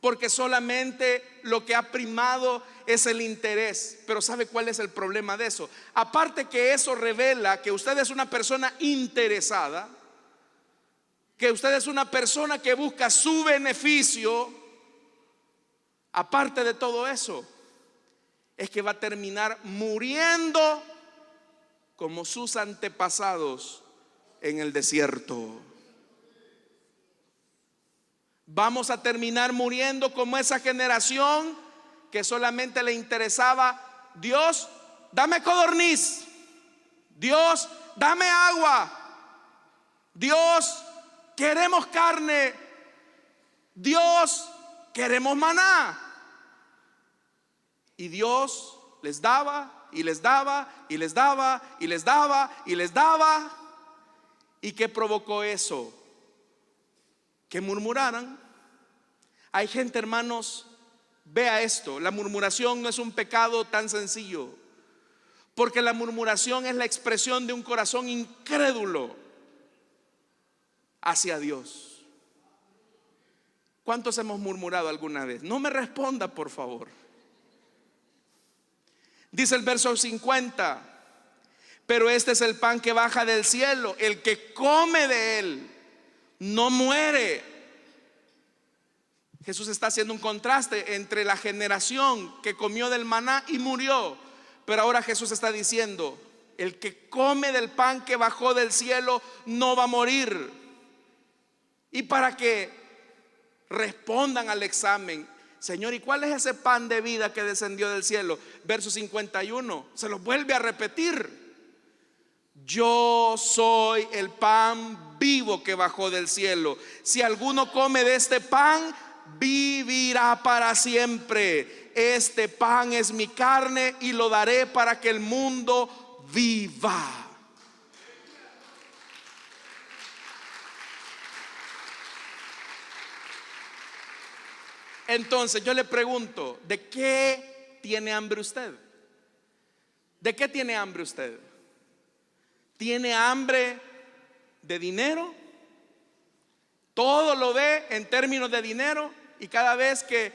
porque solamente lo que ha primado es el interés. Pero ¿sabe cuál es el problema de eso? Aparte que eso revela que usted es una persona interesada, que usted es una persona que busca su beneficio, aparte de todo eso, es que va a terminar muriendo como sus antepasados en el desierto. Vamos a terminar muriendo como esa generación que solamente le interesaba: Dios, dame codorniz, Dios, dame agua, Dios, queremos carne, Dios, queremos maná. Y Dios les daba y les daba y les daba y les daba y les daba. ¿Y qué provocó eso? Que murmuraran. Hay gente, hermanos, vea esto: la murmuración no es un pecado tan sencillo, porque la murmuración es la expresión de un corazón incrédulo hacia Dios. ¿Cuántos hemos murmurado alguna vez? No me responda, por favor. Dice el verso 50: pero este es el pan que baja del cielo, el que come de él no muere. Jesús está haciendo un contraste entre la generación que comió del maná y murió. Pero ahora Jesús está diciendo: el que come del pan que bajó del cielo no va a morir. Y para que respondan al examen: Señor, ¿y cuál es ese pan de vida que descendió del cielo? Verso 51, se lo vuelve a repetir. Yo soy el pan vivo que bajó del cielo. Si alguno come de este pan, vivirá para siempre. Este pan es mi carne y lo daré para que el mundo viva. Entonces yo le pregunto, ¿de qué tiene hambre usted? ¿De qué tiene hambre usted? ¿Tiene hambre de dinero? Todo lo ve en términos de dinero, y cada vez que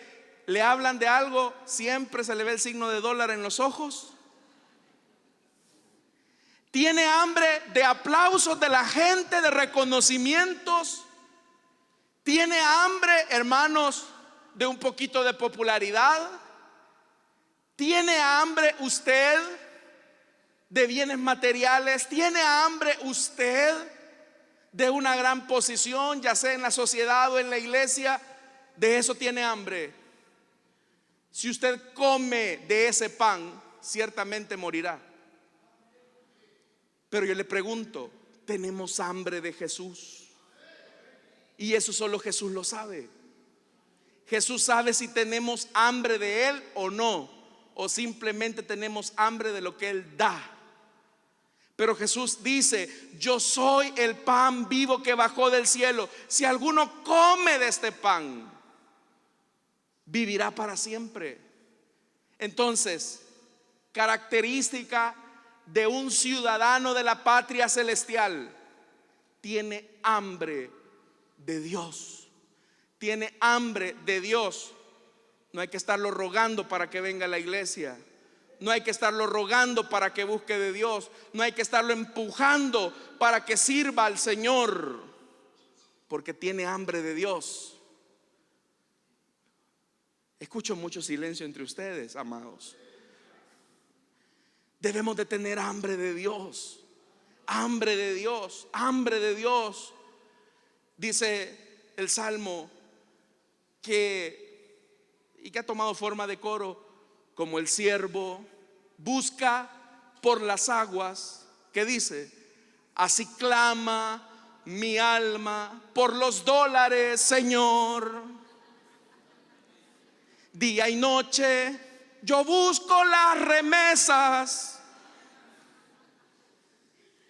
le hablan de algo siempre se le ve el signo de dólar en los ojos. ¿Tiene hambre de aplausos de la gente, de reconocimientos? ¿Tiene hambre, hermanos, de un poquito de popularidad? ¿Tiene hambre usted de bienes materiales? ¿Tiene hambre usted de una gran posición, ya sea en la sociedad o en la iglesia? De eso tiene hambre. Si usted come de ese pan, ciertamente morirá. Pero yo le pregunto, ¿tenemos hambre de Jesús? Y eso solo Jesús lo sabe. Jesús sabe si tenemos hambre de Él o no, o simplemente tenemos hambre de lo que Él da. Pero Jesús dice: yo soy el pan vivo que bajó del cielo. Si alguno come de este pan, vivirá para siempre. Entonces, característica de un ciudadano de la patria celestial: tiene hambre de Dios. Tiene hambre de Dios. No hay que estarlo rogando para que venga a la iglesia. No hay que estarlo rogando para que busque de Dios. No hay que estarlo empujando para que sirva al Señor, porque tiene hambre de Dios. Escucho mucho silencio entre ustedes, amados. Debemos de tener hambre de Dios. Hambre de Dios, hambre de Dios. Dice el Salmo que ha tomado forma de coro: como el siervo busca por las aguas, que dice: así clama mi alma por los dólares, Señor. Día y noche yo busco las remesas.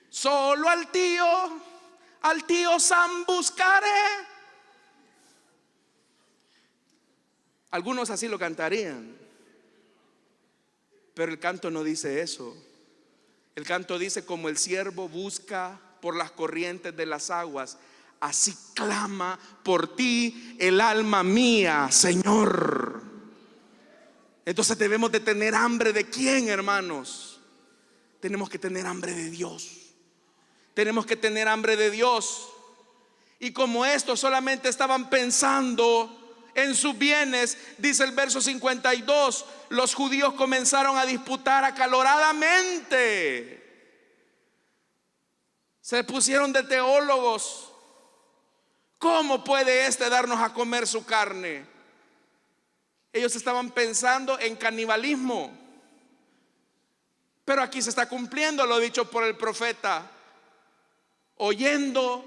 Solo al tío Sam buscaré. Algunos así lo cantarían, pero el canto no dice eso. El canto dice: como el siervo busca por las corrientes de las aguas, así clama por ti el alma mía, Señor. Entonces debemos de tener hambre ¿de quién, hermanos? Tenemos que tener hambre de Dios. Tenemos que tener hambre de Dios. Y como estos solamente estaban pensando en sus bienes, dice el verso 52, los judíos comenzaron a disputar acaloradamente. Se pusieron de teólogos. ¿Cómo puede este darnos a comer su carne? Ellos estaban pensando en canibalismo. Pero aquí se está cumpliendo lo dicho por el profeta: oyendo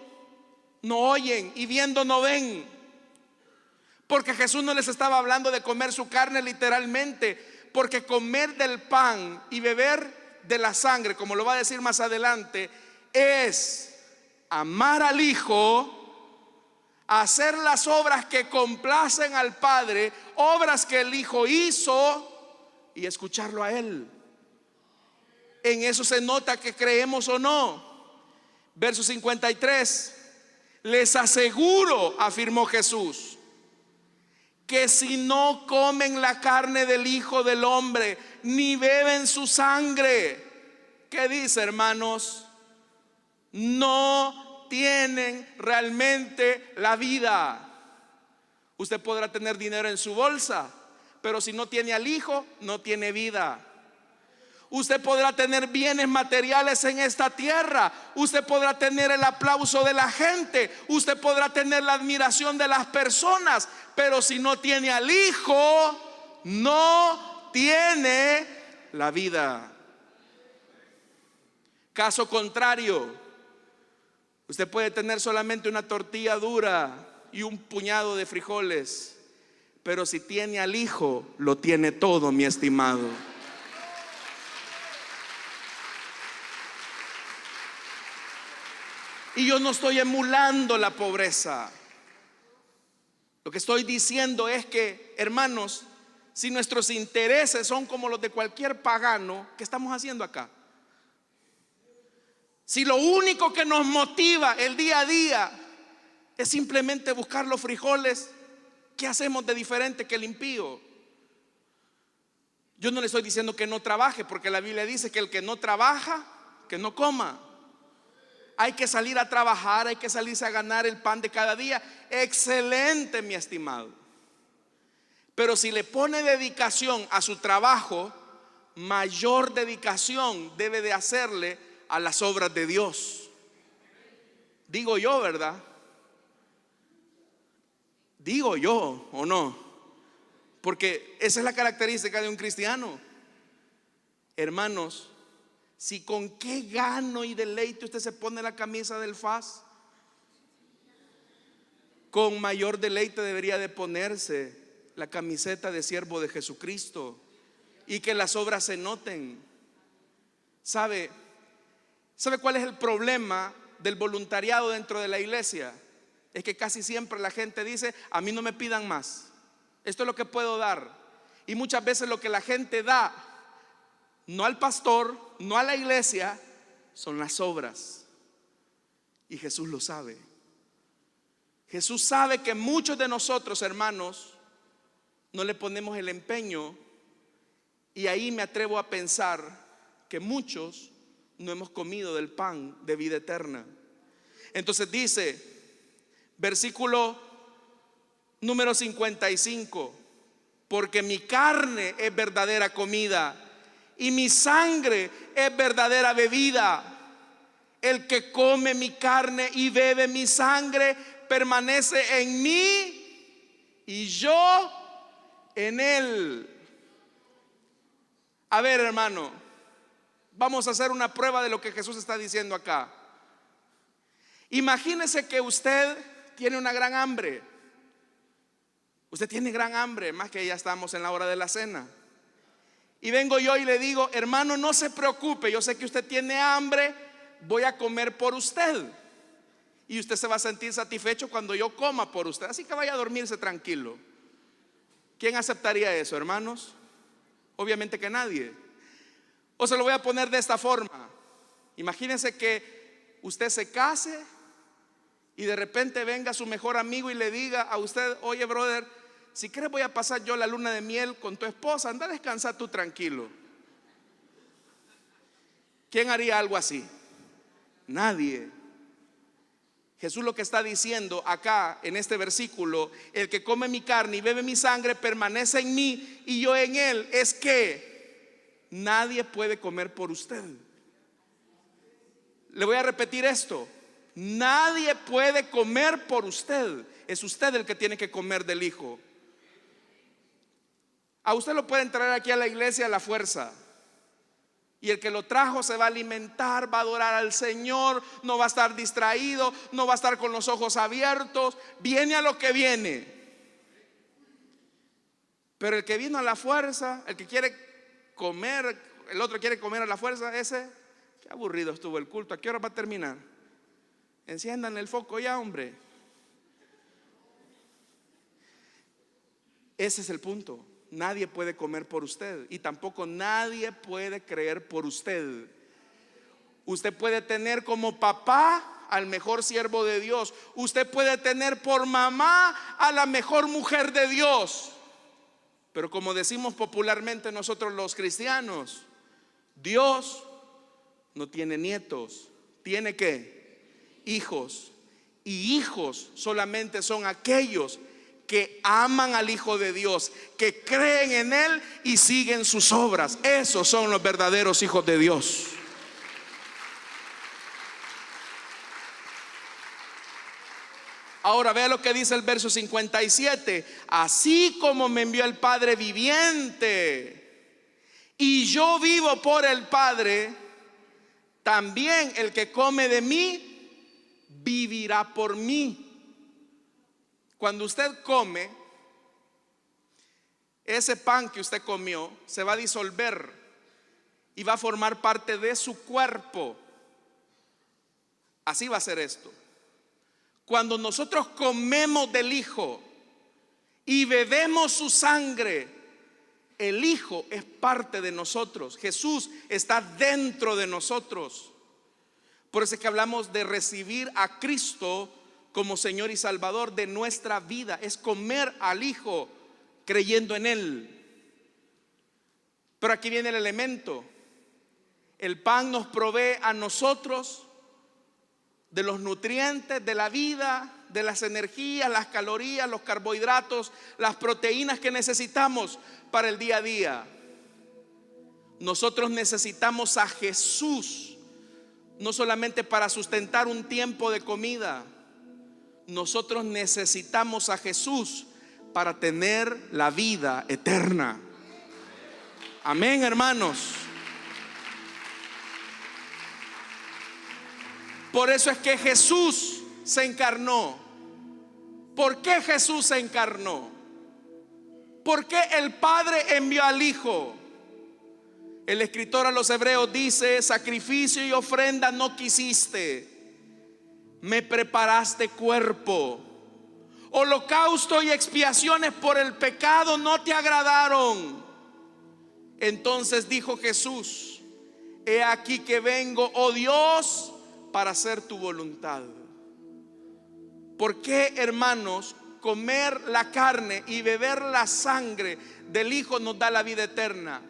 no oyen y viendo no ven. Porque Jesús no les estaba hablando de comer su carne literalmente, porque comer del pan y beber de la sangre, como lo va a decir más adelante, es amar al Hijo, hacer las obras que complacen al Padre, obras que el Hijo hizo, y escucharlo a Él. En eso se nota que creemos o no. Verso 53: les aseguro, afirmó Jesús, que si no comen la carne del Hijo del Hombre, ni beben su sangre, ¿qué dice, hermanos? No tienen realmente la vida. Usted podrá tener dinero en su bolsa, pero si no tiene al Hijo, no tiene vida. Usted podrá tener bienes materiales en esta tierra, usted podrá tener el aplauso de la gente, usted podrá tener la admiración de las personas, pero si no tiene al Hijo, no tiene la vida. Caso contrario, usted puede tener solamente una tortilla dura y un puñado de frijoles, pero si tiene al Hijo, lo tiene todo, mi estimado. Y yo no estoy emulando la pobreza. Lo que estoy diciendo es que, hermanos, si nuestros intereses son como los de cualquier pagano, ¿qué estamos haciendo acá? Si lo único que nos motiva el día a día es simplemente buscar los frijoles, ¿qué hacemos de diferente que el impío? Yo no le estoy diciendo que no trabaje, porque la Biblia dice que el que no trabaja, que no coma. Hay que salir a trabajar, hay que salirse a ganar el pan de cada día. Excelente, mi estimado. Pero si le pone dedicación a su trabajo, mayor dedicación debe de hacerle a las obras de Dios. Digo yo, ¿verdad? Digo yo, ¿o no? Porque esa es la característica de un cristiano. Hermanos, si con qué gano y deleite usted se pone la camisa del FAS, con mayor deleite debería de ponerse la camiseta de siervo de Jesucristo, y que las obras se noten. ¿Sabe cuál es el problema del voluntariado dentro de la iglesia? Es que casi siempre la gente dice: a mí no me pidan más, esto es lo que puedo dar. Y muchas veces lo que la gente da, no al pastor, no a la iglesia, son las obras. Y Jesús lo sabe. Jesús sabe que muchos de nosotros, hermanos, no le ponemos el empeño. Y ahí me atrevo a pensar que muchos no hemos comido del pan de vida eterna. Entonces dice, versículo número 55: porque mi carne es verdadera comida y mi sangre es verdadera bebida. El que come mi carne y bebe mi sangre permanece en mí y yo en él. A ver, hermano, vamos a hacer una prueba de lo que Jesús está diciendo acá. Imagínese que usted tiene una gran hambre. Usted tiene gran hambre, más que ya estamos en la hora de la cena. Y vengo yo y le digo: hermano, no se preocupe, yo sé que usted tiene hambre, voy a comer por usted. Y usted se va a sentir satisfecho cuando yo coma por usted, así que vaya a dormirse tranquilo. ¿Quién aceptaría eso, hermanos? Obviamente que nadie. O se lo voy a poner de esta forma: imagínense que usted se case y de repente venga su mejor amigo y le diga a usted: oye, brother, si quieres voy a pasar yo la luna de miel con tu esposa, anda a descansar tú tranquilo. ¿Quién haría algo así? Nadie. Jesús lo que está diciendo acá en este versículo: el que come mi carne y bebe mi sangre permanece en mí y yo en él, es que nadie puede comer por usted. Le voy a repetir esto: nadie puede comer por usted. Es usted el que tiene que comer del Hijo. A usted lo pueden traer aquí a la iglesia a la fuerza, y el que lo trajo se va a alimentar, va a adorar al Señor, no va a estar distraído, no va a estar con los ojos abiertos, viene a lo que viene. Pero el que vino a la fuerza, el que quiere comer, el otro quiere comer a la fuerza, ese, qué aburrido estuvo el culto, ¿a qué hora va a terminar? Enciendan el foco ya, hombre. Ese es el punto. Nadie puede comer por usted y tampoco nadie puede creer por usted. Usted puede tener como papá al mejor siervo de Dios. Usted puede tener por mamá a la mejor mujer de Dios. Pero como decimos popularmente nosotros los cristianos, Dios no tiene nietos, tiene ¿qué? Hijos. Y hijos solamente son aquellos que aman al Hijo de Dios, que creen en Él y siguen sus obras. Esos son los verdaderos hijos de Dios. Ahora vea lo que dice el verso 57: así como me envió el Padre viviente y yo vivo por el Padre, también el que come de mí vivirá por mí. Cuando usted come, ese pan que usted comió se va a disolver y va a formar parte de su cuerpo. Así va a ser esto. Cuando nosotros comemos del Hijo y bebemos su sangre, el Hijo es parte de nosotros. Jesús está dentro de nosotros. Por eso es que hablamos de recibir a Cristo como Señor y Salvador de nuestra vida. Es comer al Hijo creyendo en Él. Pero aquí viene el elemento. El pan nos provee a nosotros de los nutrientes de la vida, de las energías, las calorías, los carbohidratos, las proteínas que necesitamos para el día a día. Nosotros necesitamos a Jesús, no solamente para sustentar un tiempo de comida. Nosotros necesitamos a Jesús para tener la vida eterna. Amén, hermanos. Por eso es que Jesús se encarnó. ¿Por qué Jesús se encarnó? ¿Por qué el Padre envió al Hijo? El escritor a los Hebreos dice: sacrificio y ofrenda no quisiste, me preparaste cuerpo. Holocausto y expiaciones por el pecado no te agradaron. Entonces dijo Jesús: he aquí que vengo, oh Dios, para hacer tu voluntad. ¿Por qué, hermanos, comer la carne y beber la sangre del Hijo nos da la vida eterna?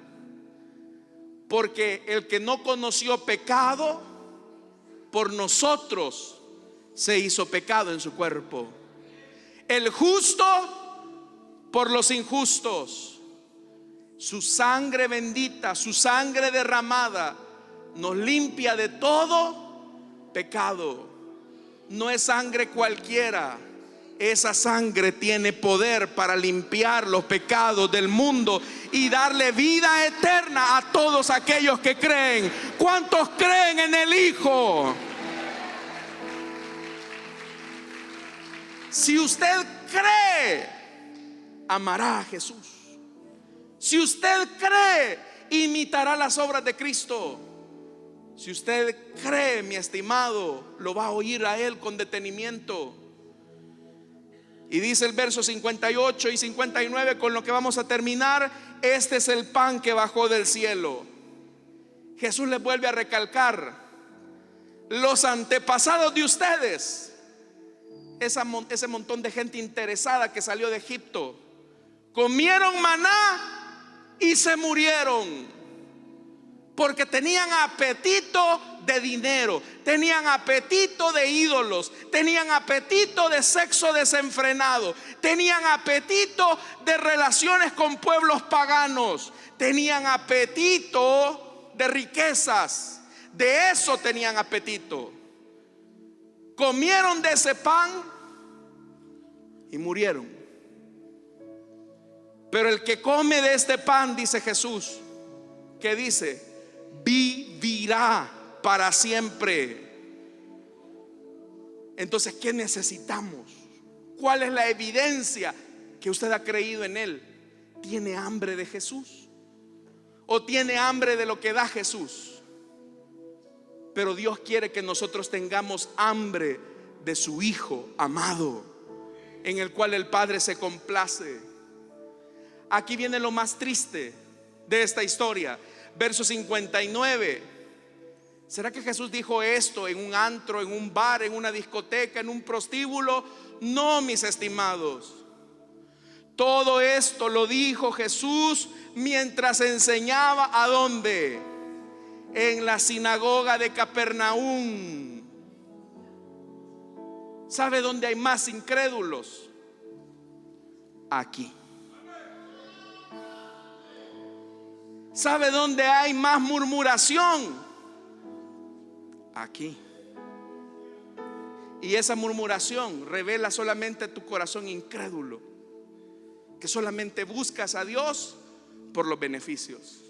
Porque el que no conoció pecado, por nosotros se hizo pecado en su cuerpo. El justo por los injustos. Su sangre bendita, su sangre derramada, nos limpia de todo pecado. No es sangre cualquiera. Esa sangre tiene poder para limpiar los pecados del mundo y darle vida eterna a todos aquellos que creen. ¿Cuántos creen en el Hijo? Si usted cree, amará a Jesús. Si usted cree, imitará las obras de Cristo. Si usted cree, mi estimado, lo va a oír a Él con detenimiento. Y dice el verso 58 y 59, con lo que vamos a terminar: este es el pan que bajó del cielo. Jesús les vuelve a recalcar: los antepasados de ustedes, ese montón de gente interesada que salió de Egipto, comieron maná y se murieron, porque tenían apetito de dinero, tenían apetito de ídolos, tenían apetito de sexo desenfrenado, tenían apetito de relaciones con pueblos paganos, tenían apetito de riquezas. De eso tenían apetito. Comieron de ese pan y murieron. Pero el que come de este pan, dice Jesús, que dice, vivirá para siempre. Entonces, ¿qué necesitamos? ¿Cuál es la evidencia que usted ha creído en Él? ¿Tiene hambre de Jesús? ¿O tiene hambre de lo que da Jesús? Pero Dios quiere que nosotros tengamos hambre de su Hijo amado, en el cual el Padre se complace. Aquí viene lo más triste de esta historia. Verso 59. ¿Será que Jesús dijo esto en un antro, en un bar, en una discoteca, en un prostíbulo? No, mis estimados. Todo esto lo dijo Jesús mientras enseñaba. ¿A dónde? En la sinagoga de Capernaum. ¿Sabe dónde hay más incrédulos? Aquí. ¿Sabe dónde hay más murmuración? Aquí. Y esa murmuración revela solamente tu corazón incrédulo, que solamente buscas a Dios por los beneficios.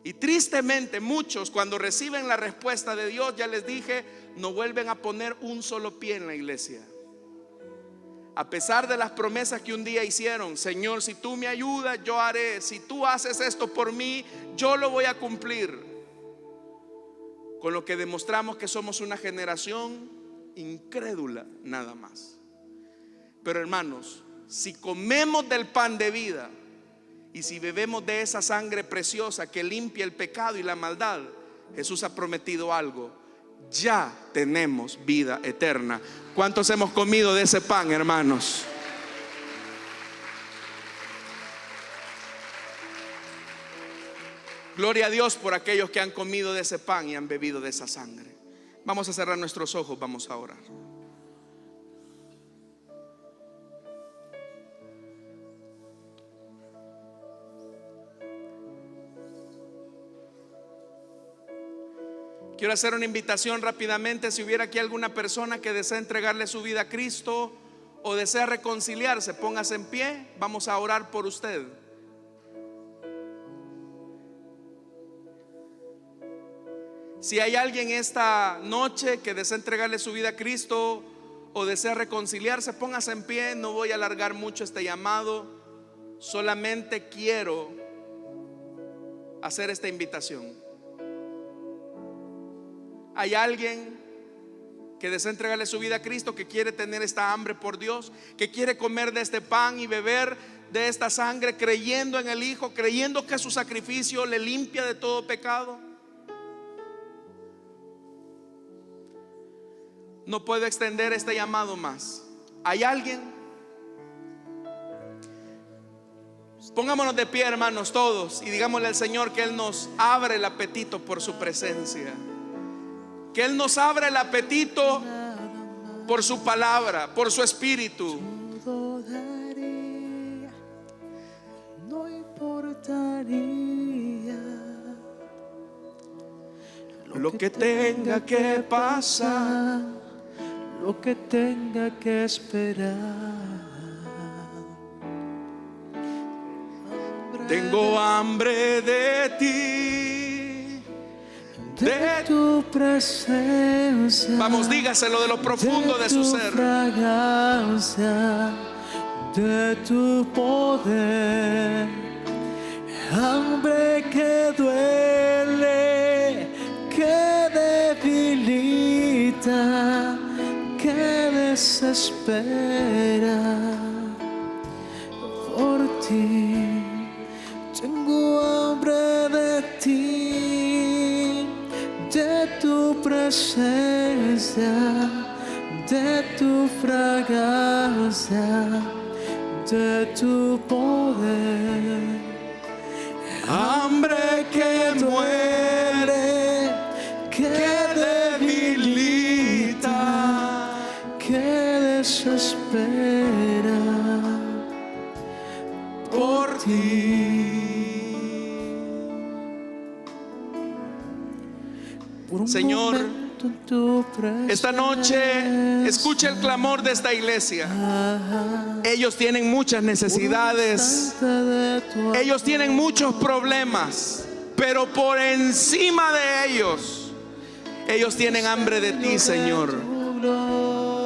Y tristemente muchos, cuando reciben la respuesta de Dios, ya les dije, no vuelven a poner un solo pie en la iglesia. A pesar de las promesas que un día hicieron: Señor, si tú me ayudas, yo haré. Si tú haces esto por mí, yo lo voy a cumplir. Con lo que demostramos que somos una generación incrédula nada más. Pero hermanos, si comemos del pan de vida y si bebemos de esa sangre preciosa que limpia el pecado y la maldad, Jesús ha prometido algo: ya tenemos vida eterna. ¿Cuántos hemos comido de ese pan, hermanos? Gloria a Dios por aquellos que han comido de ese pan y han bebido de esa sangre. Vamos a cerrar nuestros ojos, vamos a orar. Quiero hacer una invitación rápidamente. Si hubiera aquí alguna persona que desea entregarle su vida a Cristo o desea reconciliarse, póngase en pie. Vamos a orar por usted. Si hay alguien esta noche que desea entregarle su vida a Cristo o desea reconciliarse, póngase en pie. No voy a alargar mucho este llamado. Solamente quiero hacer esta invitación. ¿Hay alguien que desea entregarle su vida a Cristo, que quiere tener esta hambre por Dios, que quiere comer de este pan y beber de esta sangre, creyendo en el Hijo, creyendo que su sacrificio le limpia de todo pecado? No puedo extender este llamado más. ¿Hay alguien? Pongámonos de pie, hermanos, todos, y digámosle al Señor que Él nos abre el apetito por su presencia, que Él nos abre el apetito por su palabra, por su espíritu. No importaría lo que tenga que pasar, lo que tenga que esperar. Tengo hambre de ti, de tu presencia. Vamos, dígaselo de lo profundo de su ser. Fragancia, de tu poder, hambre que duele, que debilita, que desespera. Por ti tengo hambre de ti, de tu presencia, de tu fragancia, de tu poder. Hambre que muere, que debilita, que desespera. por ti. Señor, esta noche escucha el clamor de esta iglesia. Ellos tienen muchas necesidades, ellos tienen muchos problemas, pero por encima de ellos tienen hambre de ti, Señor.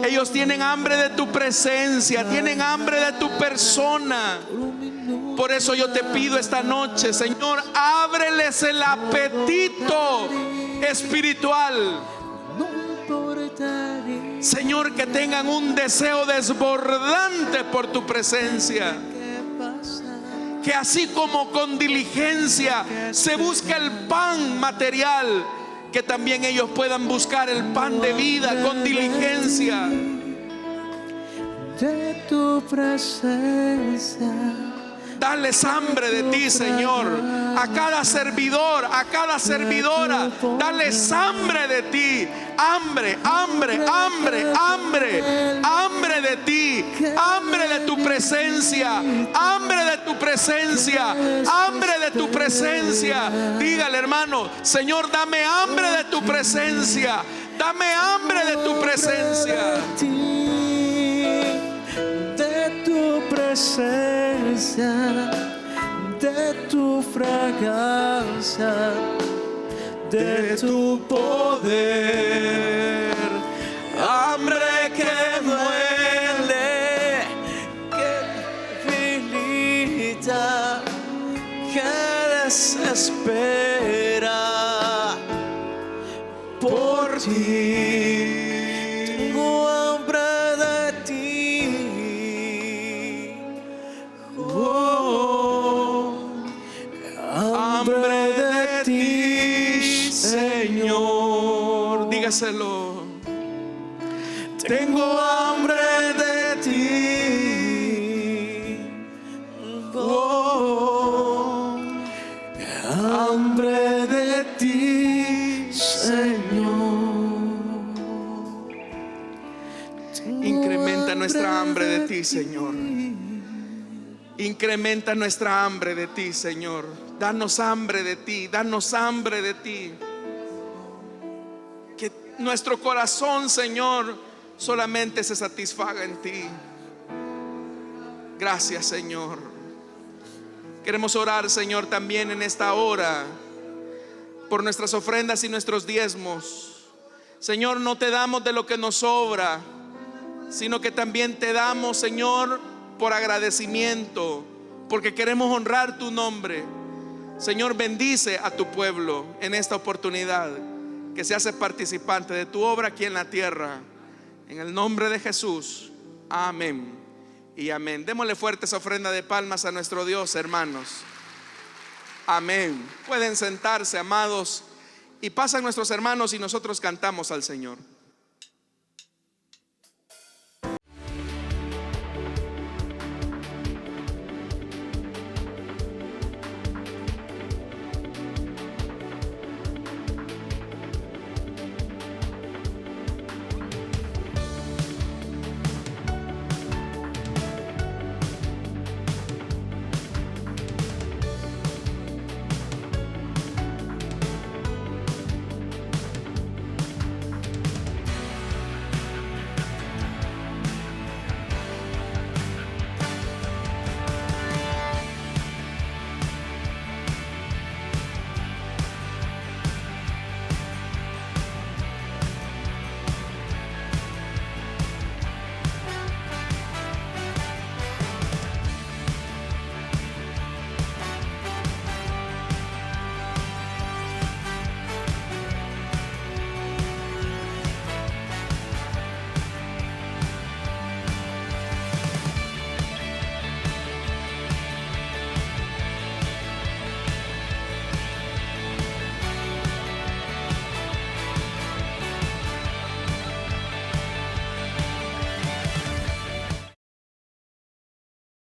Ellos tienen hambre de tu presencia, tienen hambre de tu persona. Por eso yo te pido esta noche, Señor, ábreles el apetito espiritual. Señor, que tengan un deseo desbordante por tu presencia. Que así como con diligencia se busca el pan material, que también ellos puedan buscar el pan de vida con diligencia. De tu presencia. Dales hambre de ti, Señor. A cada servidor, a cada servidora, dales hambre de ti. Hambre, hambre, hambre, hambre, hambre de ti, hambre de tu presencia, hambre de tu presencia, hambre de tu presencia. Dígale, hermano: Señor, dame hambre de tu presencia, dame hambre de tu presencia. De tu presencia, de tu fragancia, de tu poder. Hambre que duele, que debilita, que desespera por ti. Tengo hambre de ti. Oh, hambre de ti, Señor. Dígaselo. Tengo hambre de ti. Oh, hambre de ti, Señor. Incrementa nuestra hambre de ti, Señor. Incrementa nuestra hambre de ti, Señor. Danos hambre de ti, danos hambre de ti. Que nuestro corazón, Señor, solamente se satisfaga en ti. Gracias, Señor. Queremos orar, Señor, también en esta hora por nuestras ofrendas y nuestros diezmos. Señor, no te damos de lo que nos sobra, sino que también te damos, Señor, por agradecimiento, porque queremos honrar tu nombre. Señor, bendice a tu pueblo en esta oportunidad que se hace participante de tu obra aquí en la tierra. En el nombre de Jesús, amén y amén. Démosle fuerte esa ofrenda de palmas a nuestro Dios, hermanos. Amén. Pueden sentarse, amados, y pasan nuestros hermanos y nosotros cantamos al Señor.